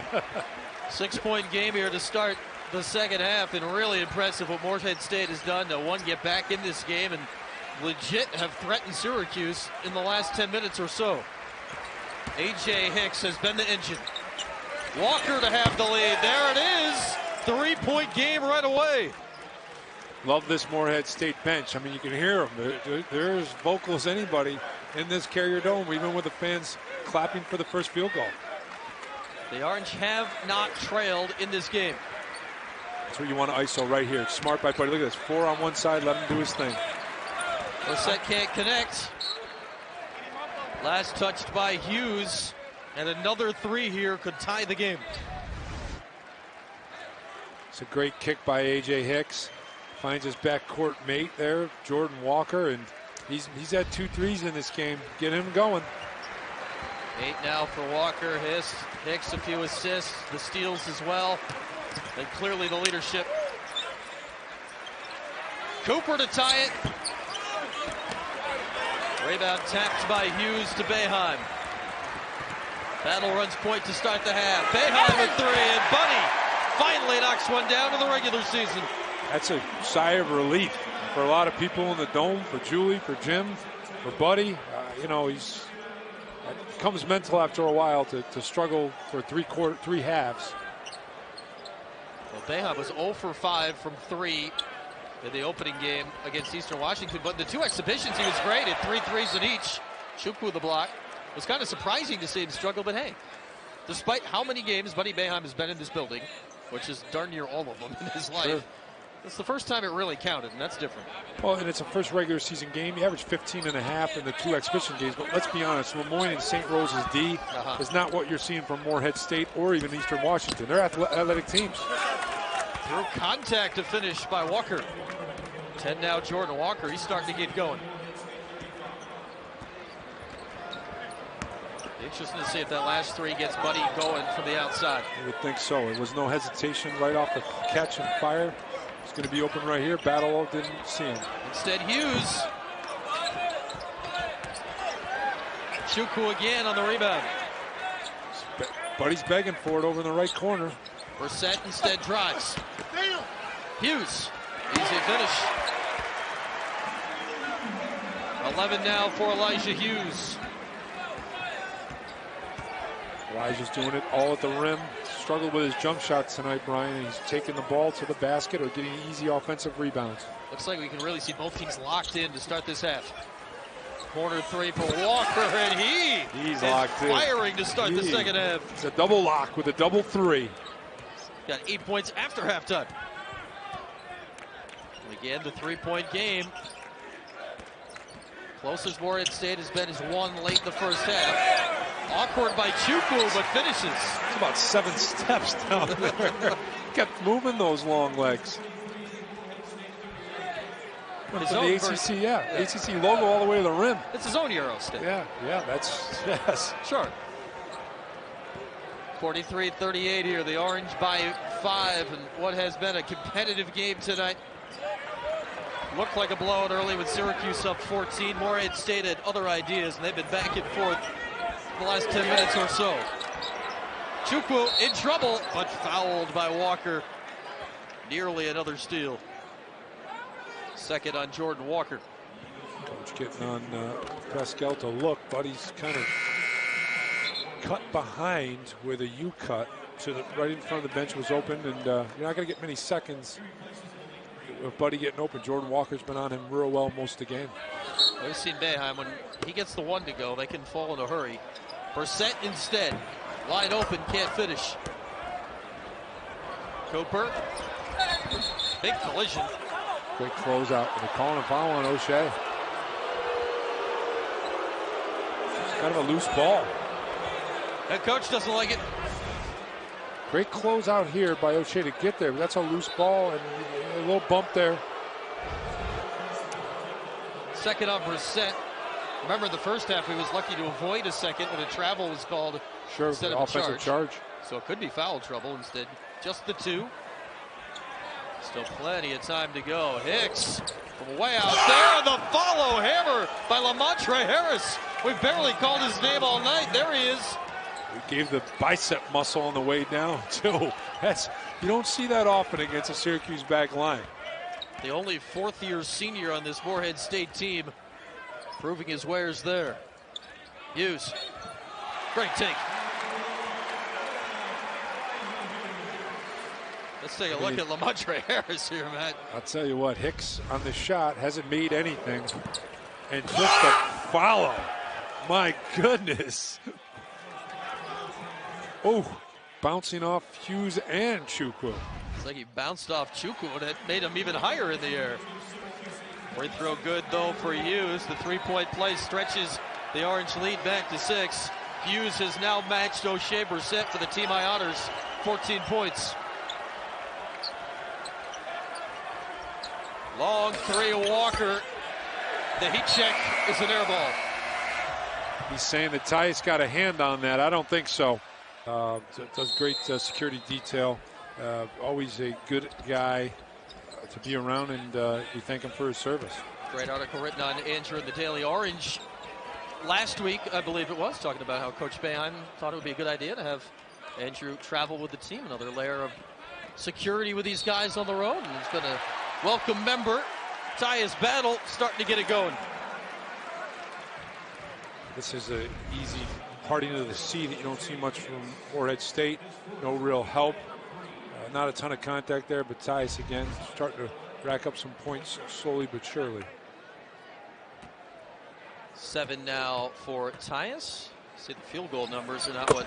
6-point game here to start the second half, and really impressive what Morehead State has done to, one, get back in this game and legit have threatened Syracuse in the last 10 minutes or so. A.J. Hicks has been the engine. Walker to have the lead. There it is. 3-point game right away. Love this Morehead State bench. I mean, you can hear them. They're as vocal as anybody in this Carrier Dome, even with the fans clapping for the first field goal. The Orange have not trailed in this game. That's what you want to ISO right here. Smart by Buddy. Look at this. 4 on one side. Let him do his thing. Brissett can't connect. Last touched by Hughes. And another 3 here could tie the game. It's a great kick by A.J. Hicks. Finds his backcourt mate there, Jordan Walker. And he's had 2 threes in this game. Get him going. 8 now for Walker. Hicks a few assists, the steals as well, and clearly the leadership. Cooper to tie it. Rebound tapped by Hughes to Boeheim. Battle runs point to start the half. Boeheim with 3, and Buddy finally knocks one down in the regular season. That's a sigh of relief for a lot of people in the Dome, for Julie, for Jim, for Buddy. You know, it becomes mental after a while to struggle for 3 halves. Well, Boeheim was 0 for 5 from 3 in the opening game against Eastern Washington, but in the 2 exhibitions he was great at 3 threes in each. Chukwu the block. It was kind of surprising to see him struggle, but hey, despite how many games Buddy Boeheim has been in this building, which is darn near all of them in his life, sure, it's the first time it really counted, and that's different. Well, and it's a first regular season game. He averaged 15.5 in the 2 exhibition games, but let's be honest, Lemoyne and St. Rose's D is not what you're seeing from Morehead State or even Eastern Washington. They're athletic teams. Through contact to finish by Walker. 10 now, Jordan Walker. He's starting to get going. Interesting to see if that last 3 gets Buddy going from the outside. I would think so. There was no hesitation right off the catch and fire. He's going to be open right here. Battle didn't see him. Instead, Hughes. Chukwu again on the rebound. Buddy's begging for it over in the right corner. Brissett instead drives. Hughes. Easy finish. 11 now for Elijah Hughes. Elijah's doing it all at the rim. Struggled with his jump shots tonight, Brian. He's taking the ball to the basket or getting easy offensive rebounds. Looks like we can really see both teams locked in to start this half. Corner 3 for Walker, and he's locked in. Firing to start the second half. It's a double lock with a double 3. Got 8 points after halftime. And again, the 3-point game. Closest Morehead State has been is 1 late in the first half. Awkward by Chukwu, but finishes. It's about 7 steps down there. Kept moving those long legs. His the ACC, ACC logo all the way to the rim. It's his own Euro stick. Yeah, yes. Sure. 43-38 here. The Orange by 5, and what has been a competitive game tonight. Looked like a blowout early with Syracuse up 14. Morehead State had other ideas, and they've been back and forth the last 10 minutes or so. Chukwu in trouble, but fouled by Walker. Nearly another steal. Second on Jordan Walker. Coach getting on Pascal to look. Buddy's kind of cut behind where the U cut. So the right in front of the bench was open, and you're not going to get many seconds with Buddy getting open. Jordan Walker's been on him real well most of the game. We've seen Boeheim, when he gets the 1 to go, they can fall in a hurry. Brissett instead, wide open, can't finish. Cooper. Big collision. Great closeout. They're calling a foul on O'Shea. It's kind of a loose ball. Head coach doesn't like it. Great closeout here by O'Shea to get there, but that's a loose ball and a little bump there. Second on Brissett. Remember, the first half, he was lucky to avoid a second when a travel was called instead of offensive a charge. So it could be foul trouble instead. Just the 2. Still plenty of time to go. Hicks from way out there. The follow hammer by Lamontre Harris. We've barely called his name all night. There he is. We gave the bicep muscle on the way down, too. You don't see that often against a Syracuse back line. The only fourth-year senior on this Morehead State team, proving his wares there. Hughes. Great take. Let's take a look at Lamontre Harris here, Matt. I'll tell you what, Hicks on the shot hasn't made anything. And just a follow. My goodness. Oh, bouncing off Hughes and Chukwu. It's like he bounced off Chukwu, and it made him even higher in the air. Free throw good, though, for Hughes. The three-point play stretches the Orange lead back to 6. Hughes has now matched O'Shea Brissett for the Team I honors, 14 points. Long 3, Walker. The heat check is an air ball. He's saying that Tyus got a hand on that. I don't think so. Does great security detail. Always a good guy to be around, and we thank him for his service. Great article written on Andrew in the Daily Orange last week, I believe it was, talking about how Coach Boeheim thought it would be a good idea to have Andrew travel with the team. Another layer of security with these guys on the road, and it's been a welcome member. Tyus Battle starting to get it going. This is an easy parting of the sea that you don't see much from Morehead State. No real help. Not a ton of contact there, but Tyus again starting to rack up some points slowly but surely. 7 now for Tyus. See, the field goal numbers are not what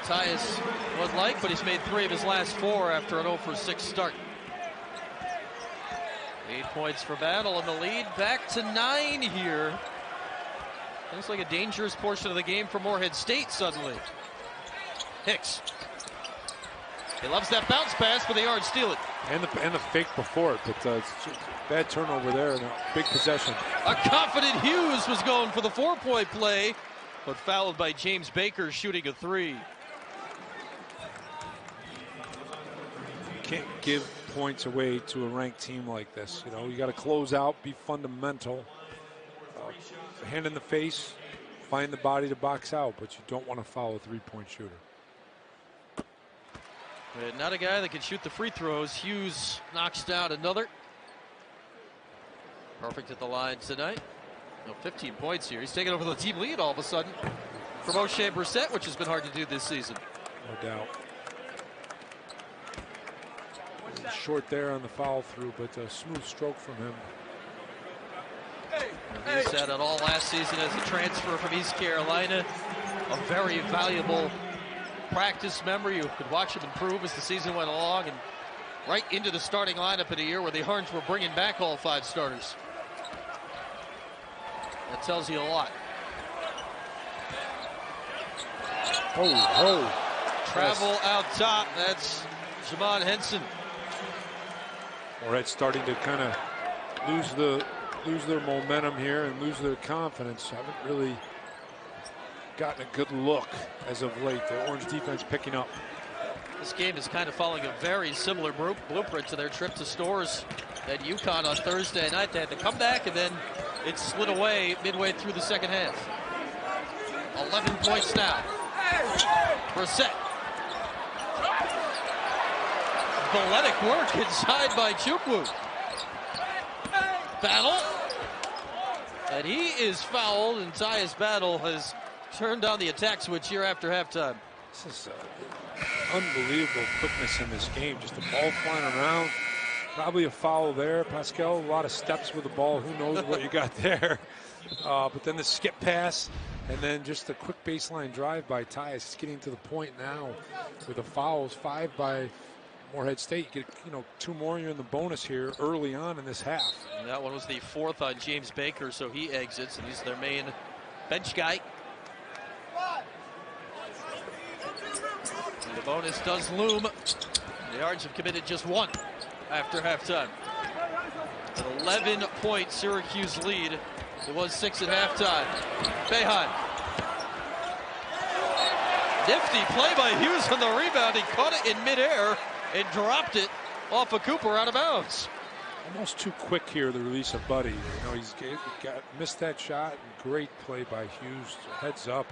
Tyus would like, but he's made 3 of his last 4 after an 0 for 6 start. 8 points for Battle, and the lead back to 9 here. Looks like a dangerous portion of the game for Morehead State suddenly. Hicks. He loves that bounce pass, but the Yards steal it. And the fake before it, but it's bad turnover there and a big possession. A confident Hughes was going for the 4-point play, but fouled by James Baker shooting a 3. You can't give points away to a ranked team like this. You know, you got to close out, be fundamental. Hand in the face, find the body to box out, but you don't want to foul a 3-point shooter. Not a guy that can shoot the free throws. Hughes knocks down another. Perfect at the line tonight. 15 points here. He's taking over the team lead all of a sudden from O'Shea Brissett, which has been hard to do this season. No doubt. Short there on the follow through, but a smooth stroke from him. He said it all last season as a transfer from East Carolina. A very valuable practice member. You could watch him improve as the season went along, and right into the starting lineup in a year where the Orange were bringing back all 5 starters. That tells you a lot. Travel yes. Out top. That's Jamon Henson. Morehead starting to kind of lose their momentum here and lose their confidence. Haven't really gotten a good look as of late. The Orange defense picking up. This game is kind of following a very similar blueprint to their trip to Stores at UConn on Thursday night. They had to come back, and then it slid away midway through the second half. 11 points now. Brissett. Balletic work inside by Chukwu. Battle. And he is fouled, and Tyus Battle has turned on the attack switch here after halftime. This is unbelievable quickness in this game. Just the ball flying around. Probably a foul there. Pascal, a lot of steps with the ball. Who knows what you got there. But then the skip pass, and then just a quick baseline drive by Tyus. It's getting to the point now with the fouls. 5 by Morehead State, you get 2 more, you're in the bonus here early on in this half. And that one was the 4th on James Baker, so he exits, and he's their main bench guy. And the bonus does loom. The Yards have committed just 1 after halftime. An 11-point Syracuse lead. It was 6 at halftime. Behan. Nifty play by Hughes on the rebound. He caught it in midair and dropped it off of Cooper out of bounds. Almost too quick here, the release of Buddy. He's missed that shot. Great play by Hughes. Heads up.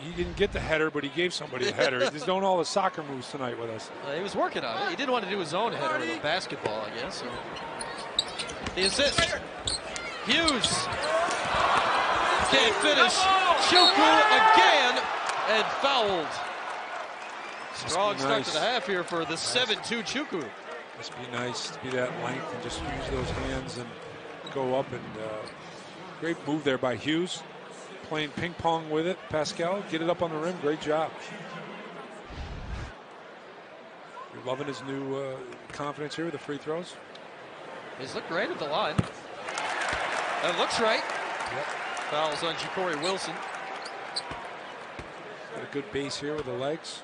He didn't get the header, but he gave somebody the header. He's doing all the soccer moves tonight with us. He was working on it. He didn't want to do his own header with a basketball, I guess. So. The assist. Hughes can't finish. Chuku again and fouled. Strong start to the half here for the 7-2 Chuku. Must be nice to be that length and just use those hands and go up. And great move there by Hughes. Playing ping pong with it. Pascal, get it up on the rim. Great job. You're loving his new confidence here with the free throws. He's looked great at the line. That looks right. Yep. Fouls on Ja'Cory Wilson. Got a good base here with the legs.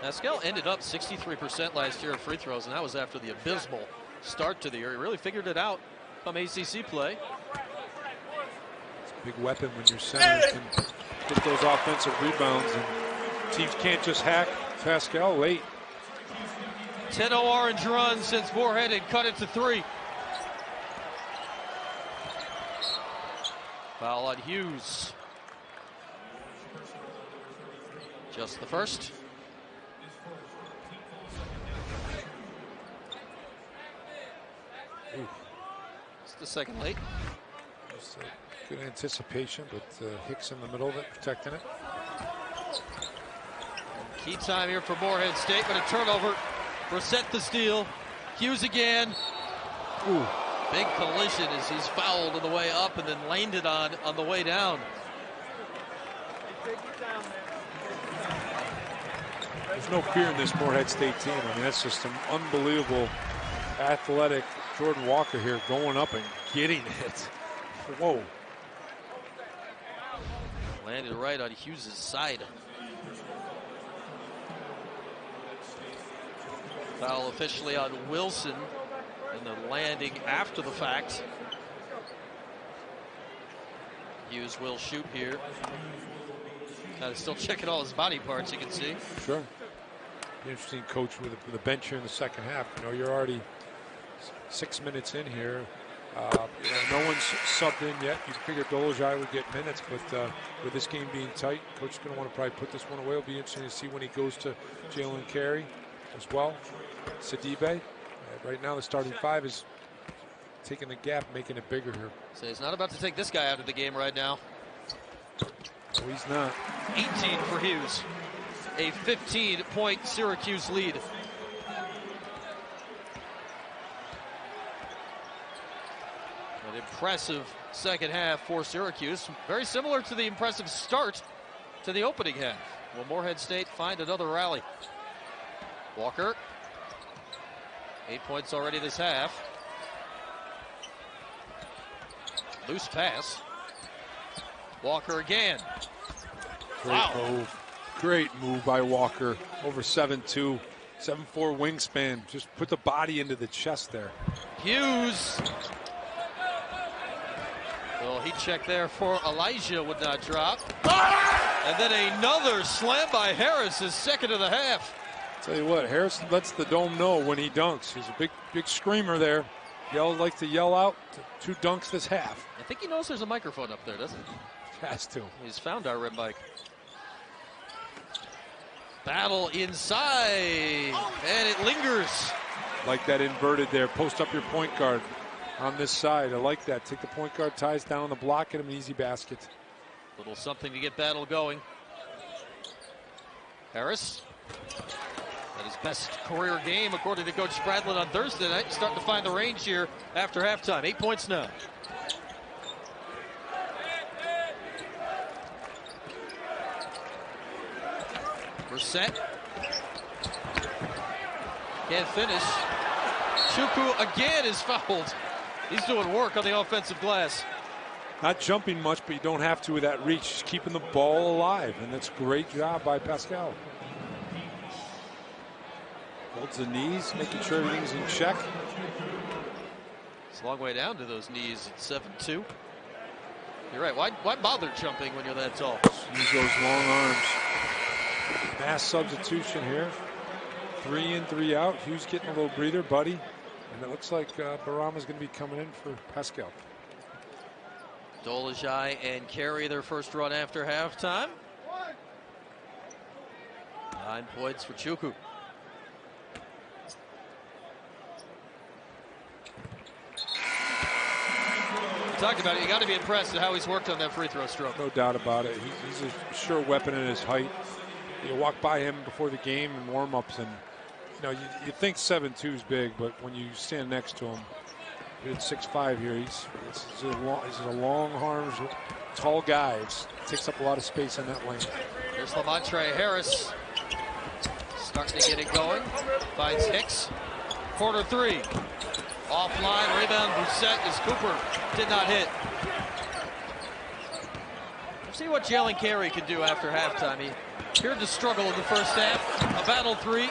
Pascal ended up 63% last year at free throws, and that was after the abysmal start to the year. He really figured it out from ACC play. It's a big weapon when your center can get those offensive rebounds, and teams can't just hack Pascal late. 10-0 Orange run since Morehead had cut it to 3. Foul on Hughes. Just the first. Ooh. It's the second late. Just good anticipation, but Hicks in the middle of it, protecting it. Key time here for Morehead State, but a turnover. Brissett the steal. Hughes again. Ooh. Big collision as he's fouled on the way up and then landed on the way down. There's no fear in this Morehead State team. I mean, that's just some unbelievable athletic Jordan Walker here going up and getting it. Whoa. Landed right on Hughes' side. Foul officially on Wilson, and the landing after the fact. Hughes will shoot here. Kind of still checking all his body parts, you can see. Sure. Interesting coach with the bench here in the second half. You're already 6 minutes in here. No one's subbed in yet. You figured Dolezaj would get minutes, but with this game being tight, coach is going to want to probably put this one away. It'll be interesting to see when he goes to Jalen Carey as well. Sidibe. Right now the starting 5 is taking the gap, making it bigger here. So he's not about to take this guy out of the game right now. No, he's not. 18 for Hughes. A 15-point Syracuse lead. An impressive second half for Syracuse. Very similar to the impressive start to the opening half. Will Morehead State find another rally? Walker. 8 points already this half. Loose pass. Walker again. Great move by Walker. Over 7'2", 7'4" wingspan. Just put the body into the chest there. Hughes. Well, he checked there for Elijah, would not drop. And then another slam by Harris, his second of the half. Tell you what, Harris lets the dome know when he dunks. He's a big screamer there. Likes to yell out 2 dunks this half. I think he knows there's a microphone up there, doesn't he? Has to. He's found our rim mic. Battle inside, and it lingers. Like that inverted there. Post up your point guard on this side. I like that. Take the point guard, ties down the block, get him an easy basket. Little something to get Battle going. Harris. At his best career game, according to Coach Spradlin on Thursday night. Starting to find the range here after halftime. 8 points now. Brissett. Can't finish. Chuku again is fouled. He's doing work on the offensive glass. Not jumping much, but you don't have to with that reach. Just keeping the ball alive, and that's a great job by Pascal. Holds the knees, making sure everything's in check. It's a long way down to those knees at 7'2". You're right. Why bother jumping when you're that tall? Use those long arms. Mass substitution here. 3 in, 3 out. Hughes getting a little breather, Buddy. And it looks like Barama's going to be coming in for Pascal. Dolezaj and Carey their first run after halftime. 9 points for Chuku. We talked about it. You got to be impressed at how he's worked on that free throw stroke. No doubt about it. He's a sure weapon at his height. You walk by him before the game and warm-ups, and you think 7'2" is big, but when you stand next to him, he's 6'5" here. He's a long arms, tall guy. It takes up a lot of space in that lane. Here's Lamontre Harris. Starting to get it going. Finds Hicks. Corner 3. Offline rebound. Brissett as Cooper did not hit. Let's see what Jalen Carey can do after halftime. He appeared to struggle in the first half. A battle 3.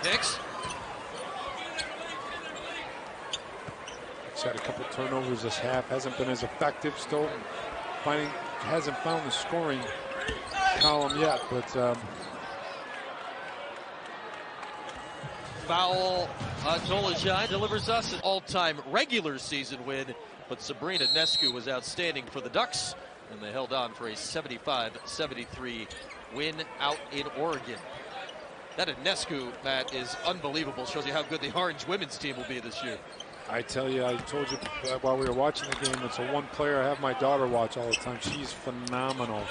Hicks. He's had a couple turnovers this half. Hasn't been as effective still. Hasn't found the scoring column yet, but foul. Dolezaj delivers us an all-time regular season win, but Sabrina Nescu was outstanding for the Ducks, and they held on for a 75-73 win out in Oregon. That Nescu, Matt, is unbelievable. Shows you how good the Orange women's team will be this year. I tell you, I told you while we were watching the game, it's a one player I have my daughter watch all the time. She's phenomenal.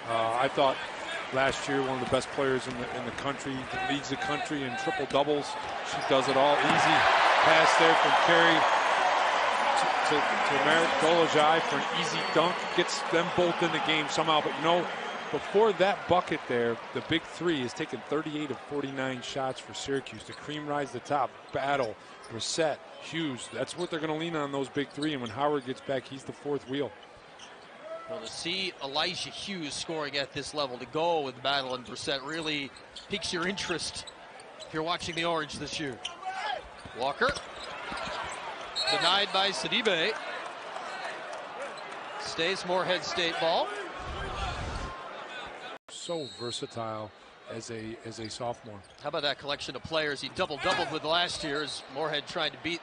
I thought last year one of the best players in the country, leads the country in triple doubles. She does it all. Easy pass there from Carey to Merritt Dolezaj for an easy dunk. Gets them both in the game somehow. But before that bucket there, the big 3 has taken 38 of 49 shots for Syracuse. The cream rides the top. Battle, Brissett, Hughes. That's what they're going to lean on, those big 3. And when Howard gets back, he's the 4th wheel. Well, to see Elijah Hughes scoring at this level, to go with Battle and Brissett, really piques your interest if you're watching the Orange this year. Walker. Denied by Sidibe. Stays Morehead State ball. So versatile as a sophomore. How about that collection of players he doubled with last year as Morehead tried to beat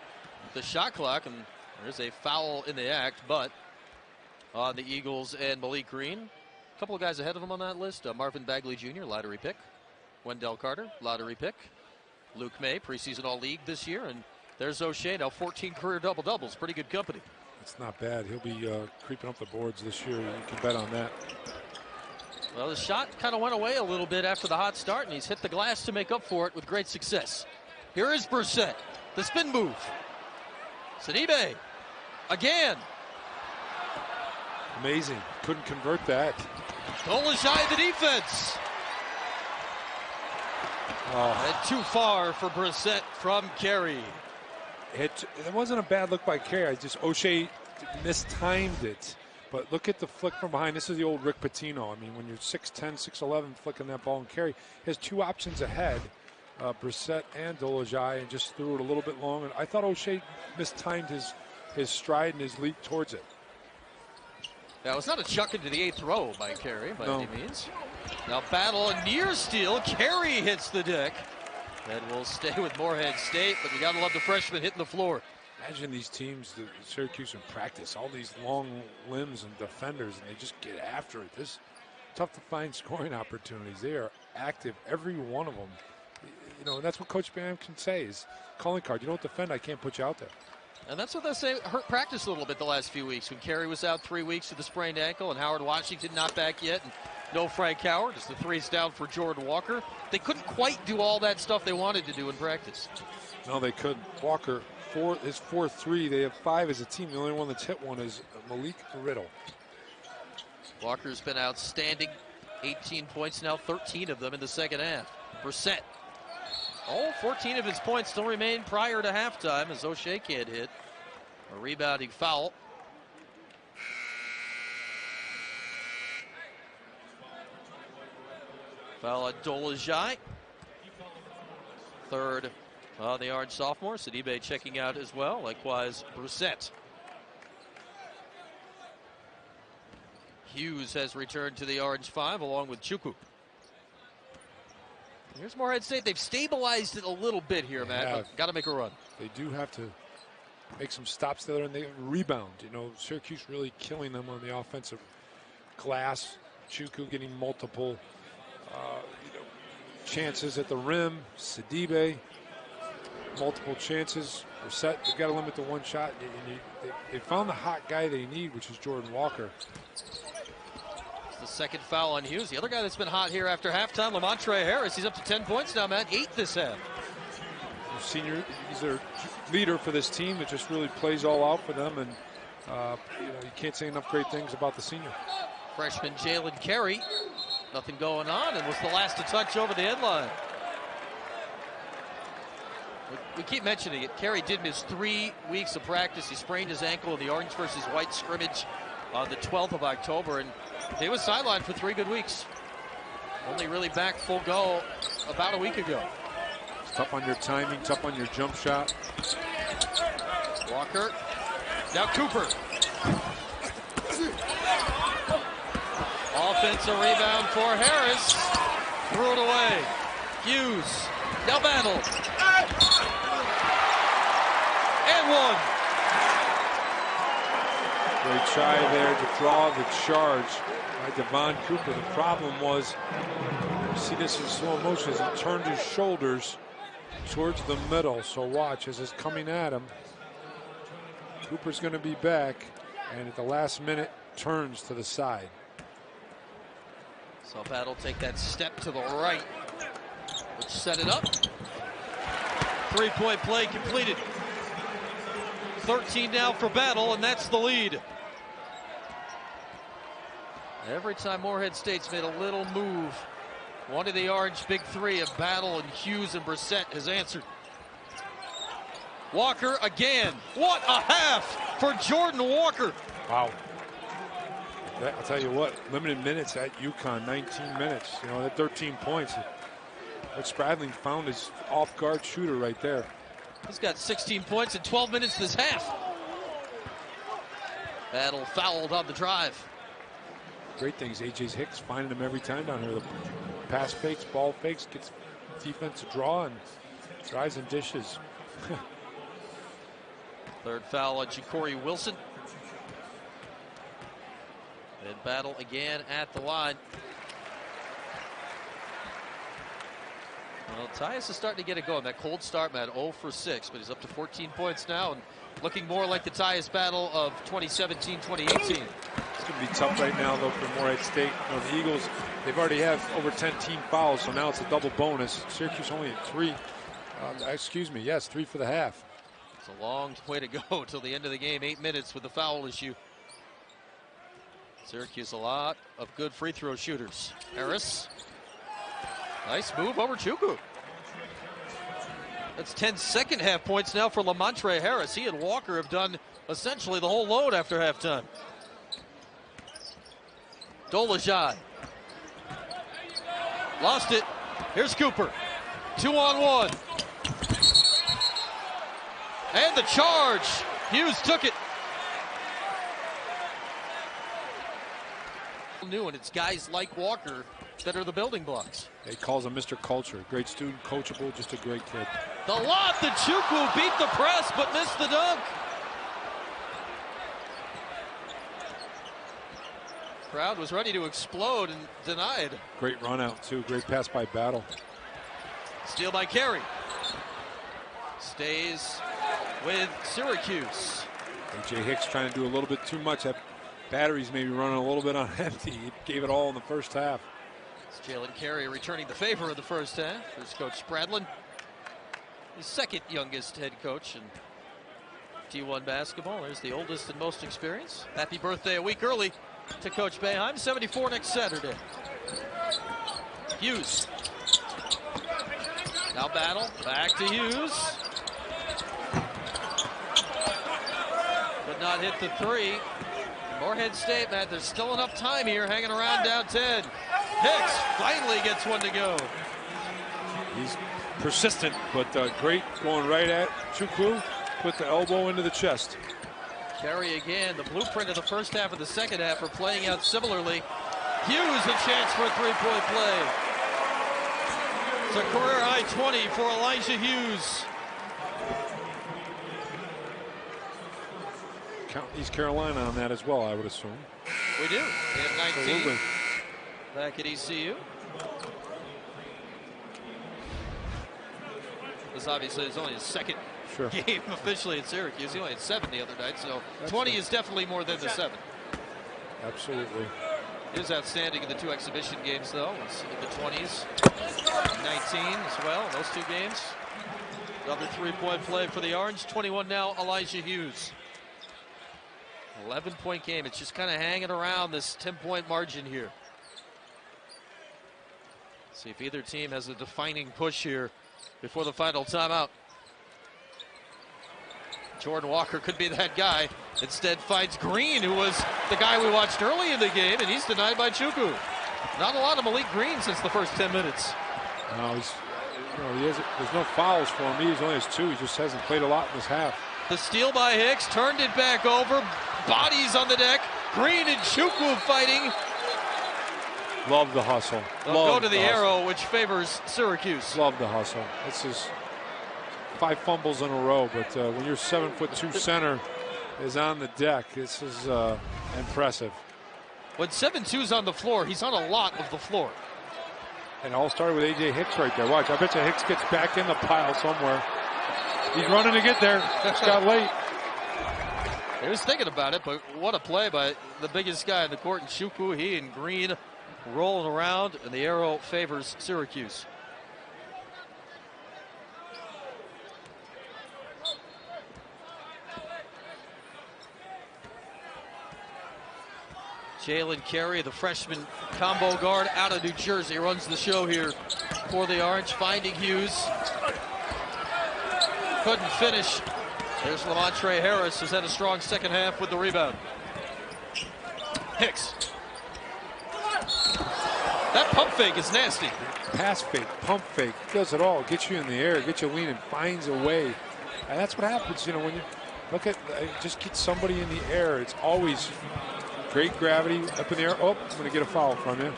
the shot clock, and there's a foul in the act, but on the Eagles and Malik Green. A couple of guys ahead of him on that list. Marvin Bagley Jr., lottery pick. Wendell Carter, lottery pick. Luke May, preseason All-League this year, and there's O'Shea, now 14 career double-doubles. Pretty good company. It's not bad. He'll be creeping up the boards this year. You can bet on that. Well, the shot kind of went away a little bit after the hot start, and he's hit the glass to make up for it with great success. Here is Brissett, the spin move. Sidibe, again. Amazing. Couldn't convert that. Dolezaj the defense. And too far for Brissett from Carey. It wasn't a bad look by Carey. O'Shea mistimed it. But look at the flick from behind. This is the old Rick Pitino. I mean, when you're 6'10", 6'11", flicking that ball, and Carey has 2 options ahead, Brissett and Dolezaj, and just threw it a little bit long. And I thought O'Shea mistimed his stride and his leap towards it. Now, it's not a chuck into the 8th row by Carey by any means. Now, Battle, a near steal. Carey hits the deck. And will stay with Morehead State, but you got to love the freshman hitting the floor. Imagine these teams, the Syracuse in practice, all these long limbs and defenders, and they just get after it. This tough to find scoring opportunities. They are active, every one of them. And that's what Coach Bam can say is calling card. You don't defend, I can't put you out there. And that's what they say hurt practice a little bit the last few weeks. When Carey was out 3 weeks with a sprained ankle, and Howard Washington not back yet, and no Frank Howard. Just the 3's down for Jordan Walker. They couldn't quite do all that stuff they wanted to do in practice. No, they couldn't. Walker, his 4-3. They have 5 as a team. The only one that's hit one is Malik Riddle. Walker's been outstanding 18 points now, 13 of them in the second half. Brissett. 14 of his points still remain prior to halftime as O'Shea can't hit. A rebounding foul. Foul on Dolajai. Third on the Orange sophomore. Sidibe checking out as well. Likewise, Brissett. Hughes has returned to the Orange 5 along with Chukwu. Here's Morehead State. They've stabilized it a little bit here, Matt. Got to make a run. They do have to make some stops there, and they rebound. You know, Syracuse really killing them on the offensive glass. Chukwu getting multiple chances at the rim. Sidibe, multiple chances. Brissett, they've got to limit to one shot. They found the hot guy they need, which is Jordan Walker. The second foul on Hughes. The other guy that's been hot here after halftime, Lamontre Harris. He's up to 10 points now, Matt. 8 this half. Senior, he's their leader for this team. That just really plays all out for them, and you can't say enough great things about the senior. Freshman Jalen Carey. Nothing going on, and was the last to touch over the end line. We keep mentioning it. Carey did miss 3 weeks of practice. He sprained his ankle in the Orange versus White scrimmage on the 12th of October, and he was sidelined for 3 good weeks. Only really back full go about a week ago. It's tough on your timing, tough on your jump shot. Walker. Now Cooper. Offensive rebound for Harris. Threw it away. Hughes. Now Battle. And one. Great try there to draw the charge by Devon Cooper. The problem was, you see this in slow motion, as he turned his shoulders towards the middle. So watch as it's coming at him. Cooper's going to be back, and at the last minute turns to the side. So Battle take that step to the right, which set it up. 3-point play completed. 13 now for Battle, and that's the lead. Every time Morehead State's made a little move, one of the Orange big three of Battle and Hughes and Brissett has answered. Walker again. What a half for Jordan Walker. Wow. I'll tell you what, limited minutes at UConn, 19 minutes. You know, that 13 points. What Spradling found his off-guard shooter right there. He's got 16 points in 12 minutes this half. Battle fouled on the drive. Great things, A.J. Hicks finding him every time down here. The pass fakes, ball fakes, gets defense to draw, and drives and dishes. Third foul on Ja'Cory Wilson. And Battle again at the line. Well, Tyus is starting to get it going. That cold start, man, 0 for 6, but he's up to 14 points now and looking more like the Tyus Battle of 2017-2018. It's going to be tough right now, though, for Morehead State. You know, the Eagles, they've already have over 10 team fouls, so now it's a double bonus. Syracuse only at 3. 3 for the half. It's a long way to go till the end of the game. 8 minutes with the foul issue. Syracuse, a lot of good free throw shooters. Harris. Nice move over Chukwu. That's 10 second half points now for Lamontre Harris. He and Walker have done essentially the whole load after halftime. Dolajai. Lost it. Here's Cooper. 2-on-1. And the charge. Hughes took it. New, and it's guys like Walker that are the building blocks. He calls him Mr. Culture. Great student, coachable, just a great kid. The lob, the Chukwu beat the press but missed the dunk. Crowd was ready to explode and denied. Great run out too. Great pass by Battle. Steal by Carey. Stays with Syracuse. A.J. Hicks trying to do a little bit too much. That batteries maybe running a little bit on empty. He gave it all in the first half. It's Jalen Carey returning the favor of the first half. Here's Coach Spradlin, his second youngest head coach in T1 basketball. There's the oldest and most experienced. Happy birthday a week early to Coach Boeheim. 74 next Saturday. Hughes. Now Battle. Back to Hughes. Could not hit the three. Morehead State, Matt, there's still enough time here hanging around down 10. Hicks finally gets one to go. He's persistent, but great going right at Chukwu. Put the elbow into the chest. Carey again, the blueprint of the first half and the second half are playing out similarly. Hughes a chance for a three-point play. It's a career high 20 for Elijah Hughes. Count East Carolina on that as well, I would assume. We do. They have 19 Absolutely. back at ECU. This obviously is only his second game officially at Syracuse. He only had 7 the other night, so that's 20 is definitely more than the 7. Absolutely. He was outstanding in the 2 exhibition games, though. Was in the 20s, 19 as well, those 2 games. Another three-point play for the Orange. 21 now, Elijah Hughes. 11-point game. It's just kind of hanging around this 10-point margin here. See if either team has a defining push here before the final timeout. Jordan Walker could be that guy. Instead finds Green, who was the guy we watched early in the game, and he's denied by Chukwu. Not a lot of Malik Green since the first 10 minutes. No, there's no fouls for him. He only has 2. He just hasn't played a lot in this half. The steal by Hicks, turned it back over. Bodies on the deck. Green and Chukwu fighting. Love the hustle. They'll go to the arrow, which favors Syracuse. Love the hustle. This is 5 fumbles in a row, but when your 7'2" center is on the deck, this is impressive. When 7'2's on the floor, he's on a lot of the floor. And it all started with A.J. Hicks right there. Watch, I bet you Hicks gets back in the pile somewhere. He's running to get there. Just got late. He was thinking about it, but what a play by the biggest guy in the court in Chukwu. He and Green rolling around, and the arrow favors Syracuse. Jalen Carey, the freshman combo guard out of New Jersey, runs the show here for the Orange, finding Hughes. Couldn't finish. There's Lamontre Harris, who's had a strong second half with the rebound. Hicks. That pump fake is nasty. Pass fake, pump fake, does it all. Gets you in the air, gets you leaning, finds a way. And that's what happens, when you look at, just get somebody in the air. It's always great gravity up in the air. Oh, I'm going to get a foul from you.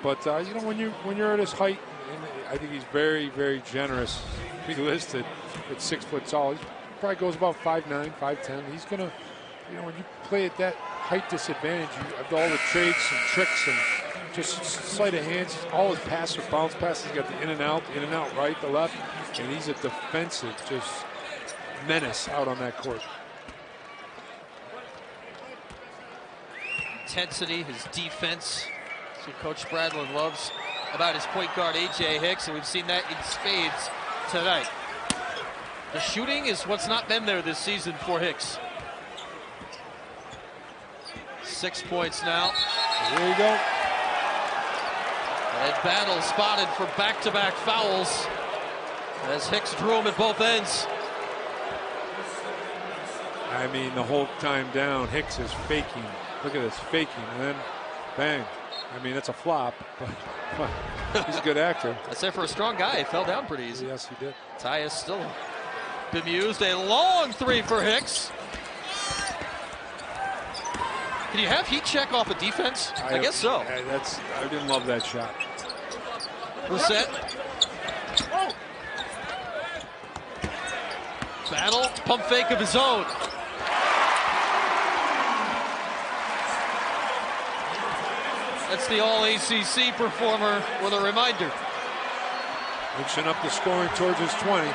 But when you're at his height, and I think he's very, very generous. He listed at 6 foot tall. He probably goes about 5'9", 5'10". He's going to, when you play at that height disadvantage, you have all the trades and tricks and just sleight of hands. All his passes are bounce passes. He's got the in and out right, the left, and he's a defensive just menace out on that court. Intensity, his defense. That's what Coach Bradlin loves about his point guard A.J. Hicks, and we've seen that in spades tonight. The shooting is what's not been there this season for Hicks. 6 points now. Here you go. And Battle spotted for back-to-back fouls as Hicks drew him at both ends. I mean, the whole time down, Hicks is faking. Look at this, faking, and then bang. I mean, it's a flop, but he's a good actor. That's it for a strong guy. He fell down pretty easy. Yes, he did. Tyus still bemused. A long 3 for Hicks. Can you have heat check off a defense? I guess so. I didn't love that shot. Brissett. Battle, pump fake of his own. That's the All-ACC performer with a reminder. Inching up the scoring towards his 20.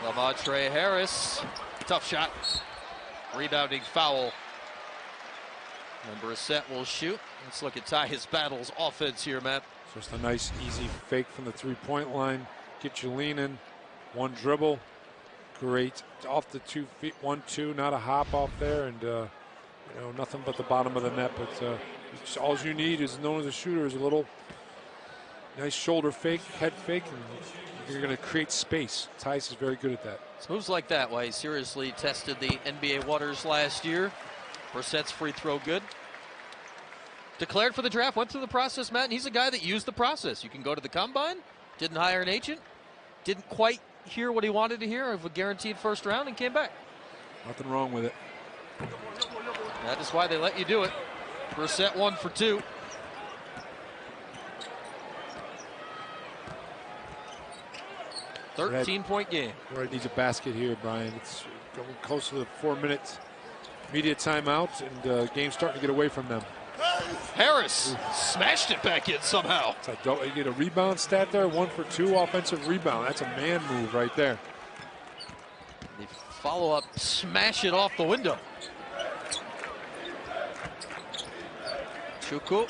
Lamontre Harris, tough shot. Rebounding foul. And Brissett will shoot. Let's look at Tyus Battle's offense here, Matt. Just a nice, easy fake from the 3-point line. Get you leaning. One dribble. great. Off the 2 feet, 1-2, not a hop off there, and nothing but the bottom of the net. But all you need is, known as a shooter, is a little nice shoulder fake, head fake, and you're going to create space. Tyus is very good at that. It's moves like that why he seriously tested the NBA waters last year. Brissett's free throw good. Declared for the draft, went through the process, Matt, and he's a guy that used the process. You can go to the combine, didn't hire an agent, didn't quite hear what he wanted to hear of a guaranteed first round, and came back. Nothing wrong with it. That is why they let you do it. Brissett 1 for 2. Red 13-point game. Red needs a basket here, Brian. It's going close to the 4 minutes media timeout, and game's starting to get away from them. Harris smashed it back in somehow. You get a rebound stat there, 1 for 2 offensive rebound. That's a man move right there. The follow-up, smash it off the window. Chukwu.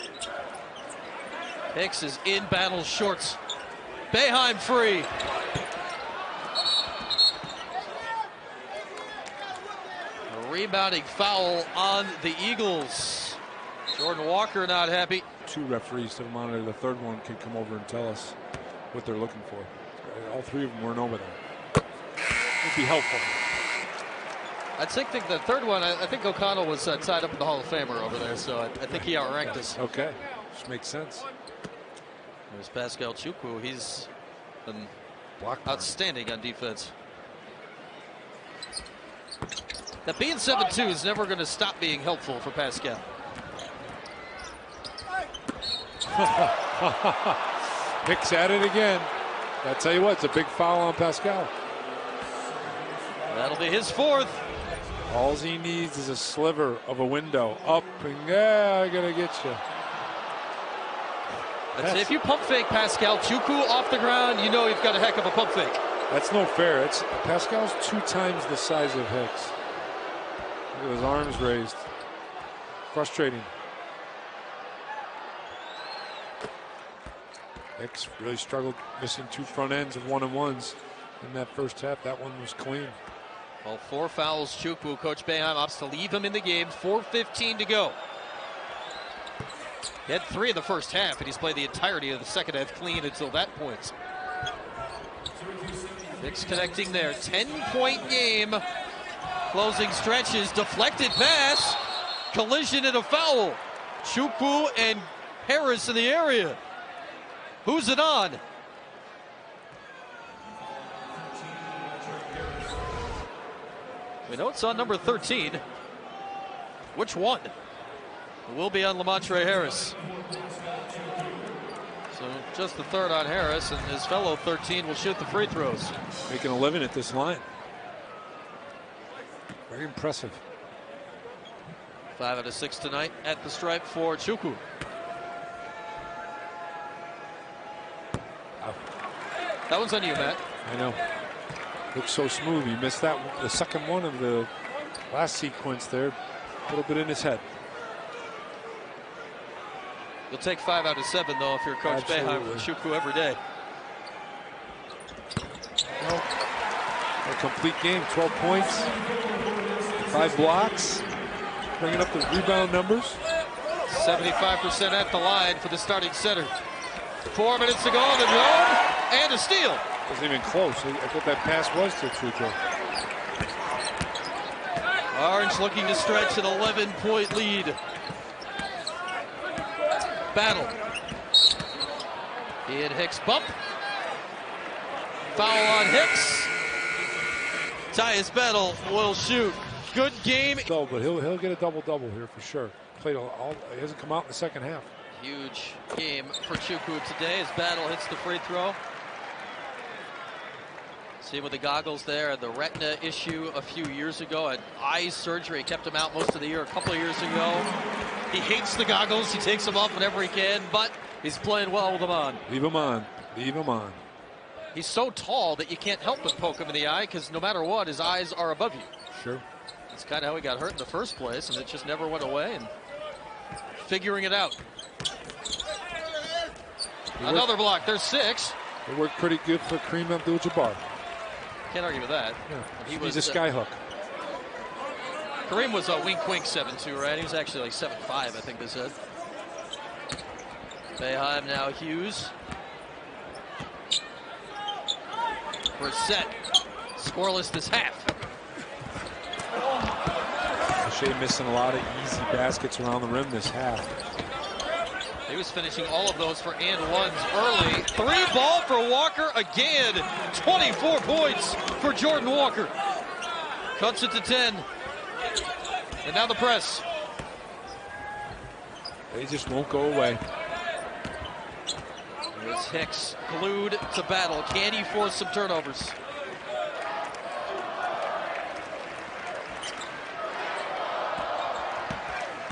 Hicks is in battle shorts. Boeheim free. A rebounding foul on the Eagles. Jordan Walker not happy. 2 referees to monitor. The third one can come over and tell us what they're looking for. All 3 of them weren't over there. It'd be helpful. I think the third one, I think O'Connell was tied up in the Hall of Famer over there, so I think he outranked us. Okay, which makes sense. There's Pascal Chukwu. He's been outstanding on defense. That being 7-2 is never going to stop being helpful for Pascal. Hicks at it again. I tell you what, it's a big foul on Pascal. That'll be his 4th. All he needs is a sliver of a window. Up and yeah, I gotta get you. If you pump fake Pascal Chukwu off the ground, you know you've got a heck of a pump fake. That's no fair. Pascal's 2 times the size of Hicks. Look at his arms raised. Frustrating. Hicks really struggled, missing 2 front ends of 1-on-1s in that first half. That one was clean. Well, 4 fouls. Chukwu. Coach Boeheim opts to leave him in the game. 4:15 to go. He had 3 in the first half, and he's played the entirety of the second half clean until that point. Hicks connecting there. 10-point game. Closing stretches. Deflected pass. Collision and a foul. Chukwu and Harris in the area. Who's it on? We know it's on number 13. Which one? It will be on Lamontre Harris. So just the 3rd on Harris, and his fellow 13 will shoot the free throws. Making a living at this line. Very impressive. 5 out of 6 tonight at the stripe for Chukwu. That one's on you, Matt. I know. Looks so smooth. He missed that one, the second one of the last sequence there. A little bit in his head. You'll take 5 out of 7, though, if you're Coach Boeheim for Chukwu every day. Well, a complete game. 12 points, 5 blocks, bringing up the rebound numbers. 75% at the line for the starting center. 4 minutes to go in the zone, and a steal. Wasn't even close. I thought that pass was to Chukwu. Orange looking to stretch an 11-point lead. Battle. He and Hicks bump. Foul on Hicks. Tyus Battle will shoot. Good game. No, but he'll get a double-double here for sure. He hasn't come out in the second half. Huge game for Chukwu today as Battle hits the free throw. See with the goggles there, the retina issue a few years ago, had eye surgery, kept him out most of the year a couple of years ago. He hates the goggles, he takes them off whenever he can, but he's playing well with them on. Leave him on, leave him on. He's so tall that you can't help but poke him in the eye because no matter what, his eyes are above you. Sure. That's kind of how he got hurt in the first place, and it just never went away, and figuring it out. Another block, there's 6. It worked pretty good for Kareem Abdul-Jabbar. Can't argue with that. Yeah. He's a sky hook. Kareem was a wink 7'2", right? He was actually like 7'5", I think they said. Boeheim now Hughes. Brissett. Scoreless this half. Shea missing a lot of easy baskets around the rim this half. He was finishing all of those for and ones early. 3-ball for Walker again. 24 points for Jordan Walker. Cuts it to 10. And now the press. They just won't go away. It's Hicks glued to Battle. Can he force some turnovers?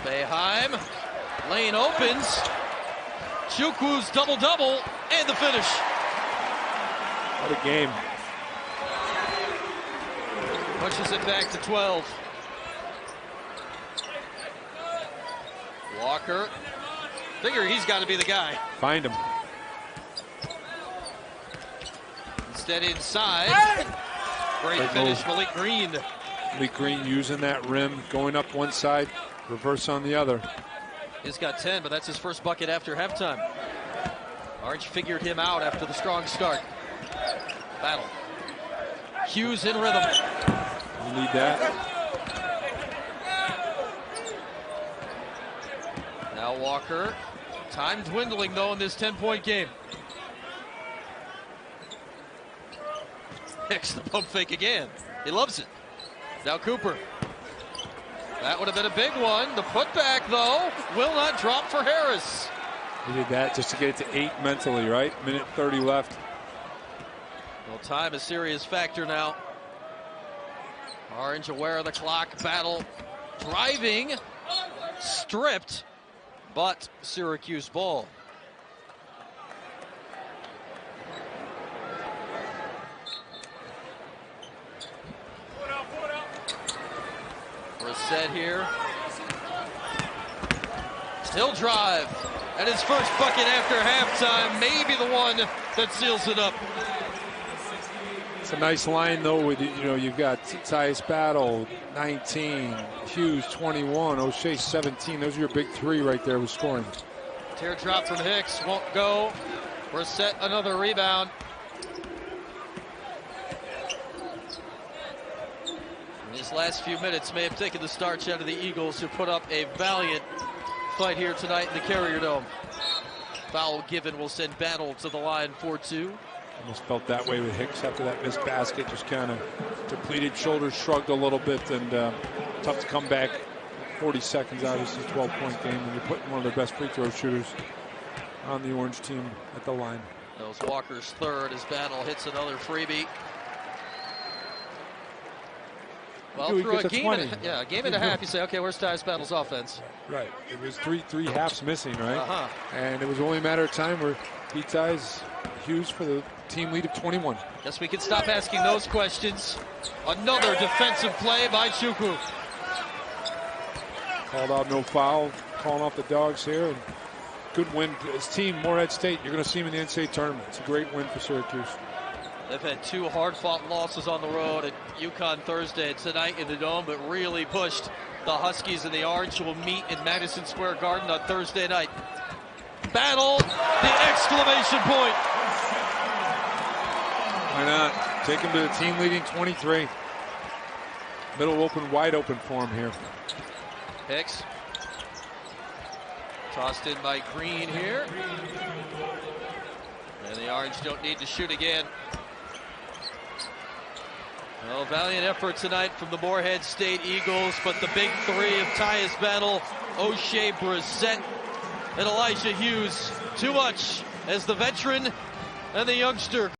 Boeheim. Lane opens. Chukwu's double-double. And the finish. What a game. Pushes it back to 12. Walker. Figure he's got to be the guy. Find him. Instead inside. Great finish, move. Malik Green. Malik Green using that rim, going up one side, reverse on the other. He's got 10, but that's his first bucket after halftime. Orange figured him out after the strong start. Battle. Hughes in rhythm. You need that. Now Walker. Time dwindling, though, in this 10-point game. Hicks the pump fake again. He loves it. Now Cooper. That would have been a big one. The putback, though, will not drop for Harris. He did that just to get it to 8 mentally, right? Minute 30 left. Well, time a serious factor now. Orange aware of the clock. Battle driving. Stripped. But Syracuse ball. Brissett here. Still drive. And his first bucket after halftime. Maybe the one that seals it up. It's a nice line, though, with, you know, you've got Tyus Battle, 19, Hughes, 21, O'Shea, 17. Those are your big three right there with scoring. Teardrop from Hicks, won't go. Brissett, another rebound. These last few minutes may have taken the starch out of the Eagles, who put up a valiant fight here tonight in the Carrier Dome. Foul given will send Battle to the line 4-2. Almost felt that way with Hicks after that missed basket. Just kind of depleted, shoulders shrugged a little bit, and tough to come back. 40 seconds, obviously, 12-point game, and you're putting one of their best free throw shooters on the Orange team at the line. That was Walker's third as Battle hits another freebie. Well, through a game and a half, you say, okay, where's Tyus Battle's offense? Right. It was three halves missing, right? And it was only a matter of time where he ties Hughes for the team lead of 21. Guess we can stop asking those questions. Another defensive play by Chukwu. Called out no foul, calling off the dogs here. And good win. His team, Morehead State, you're going to see him in the NCAA tournament. It's a great win for Syracuse. They've had two hard-fought losses on the road at UConn Thursday and tonight in the Dome, but really pushed the Huskies and the Orange, who will meet in Madison Square Garden on Thursday night. Battle, the exclamation point. Why not? Take him to the team leading 23. Middle open, wide open for him here. Hicks. Tossed in by Green here. And the Orange don't need to shoot again. Well, valiant effort tonight from the Morehead State Eagles, but the big three of Tyus Battle, O'Shea, Brissett, and Elijah Hughes, too much as the veteran and the youngster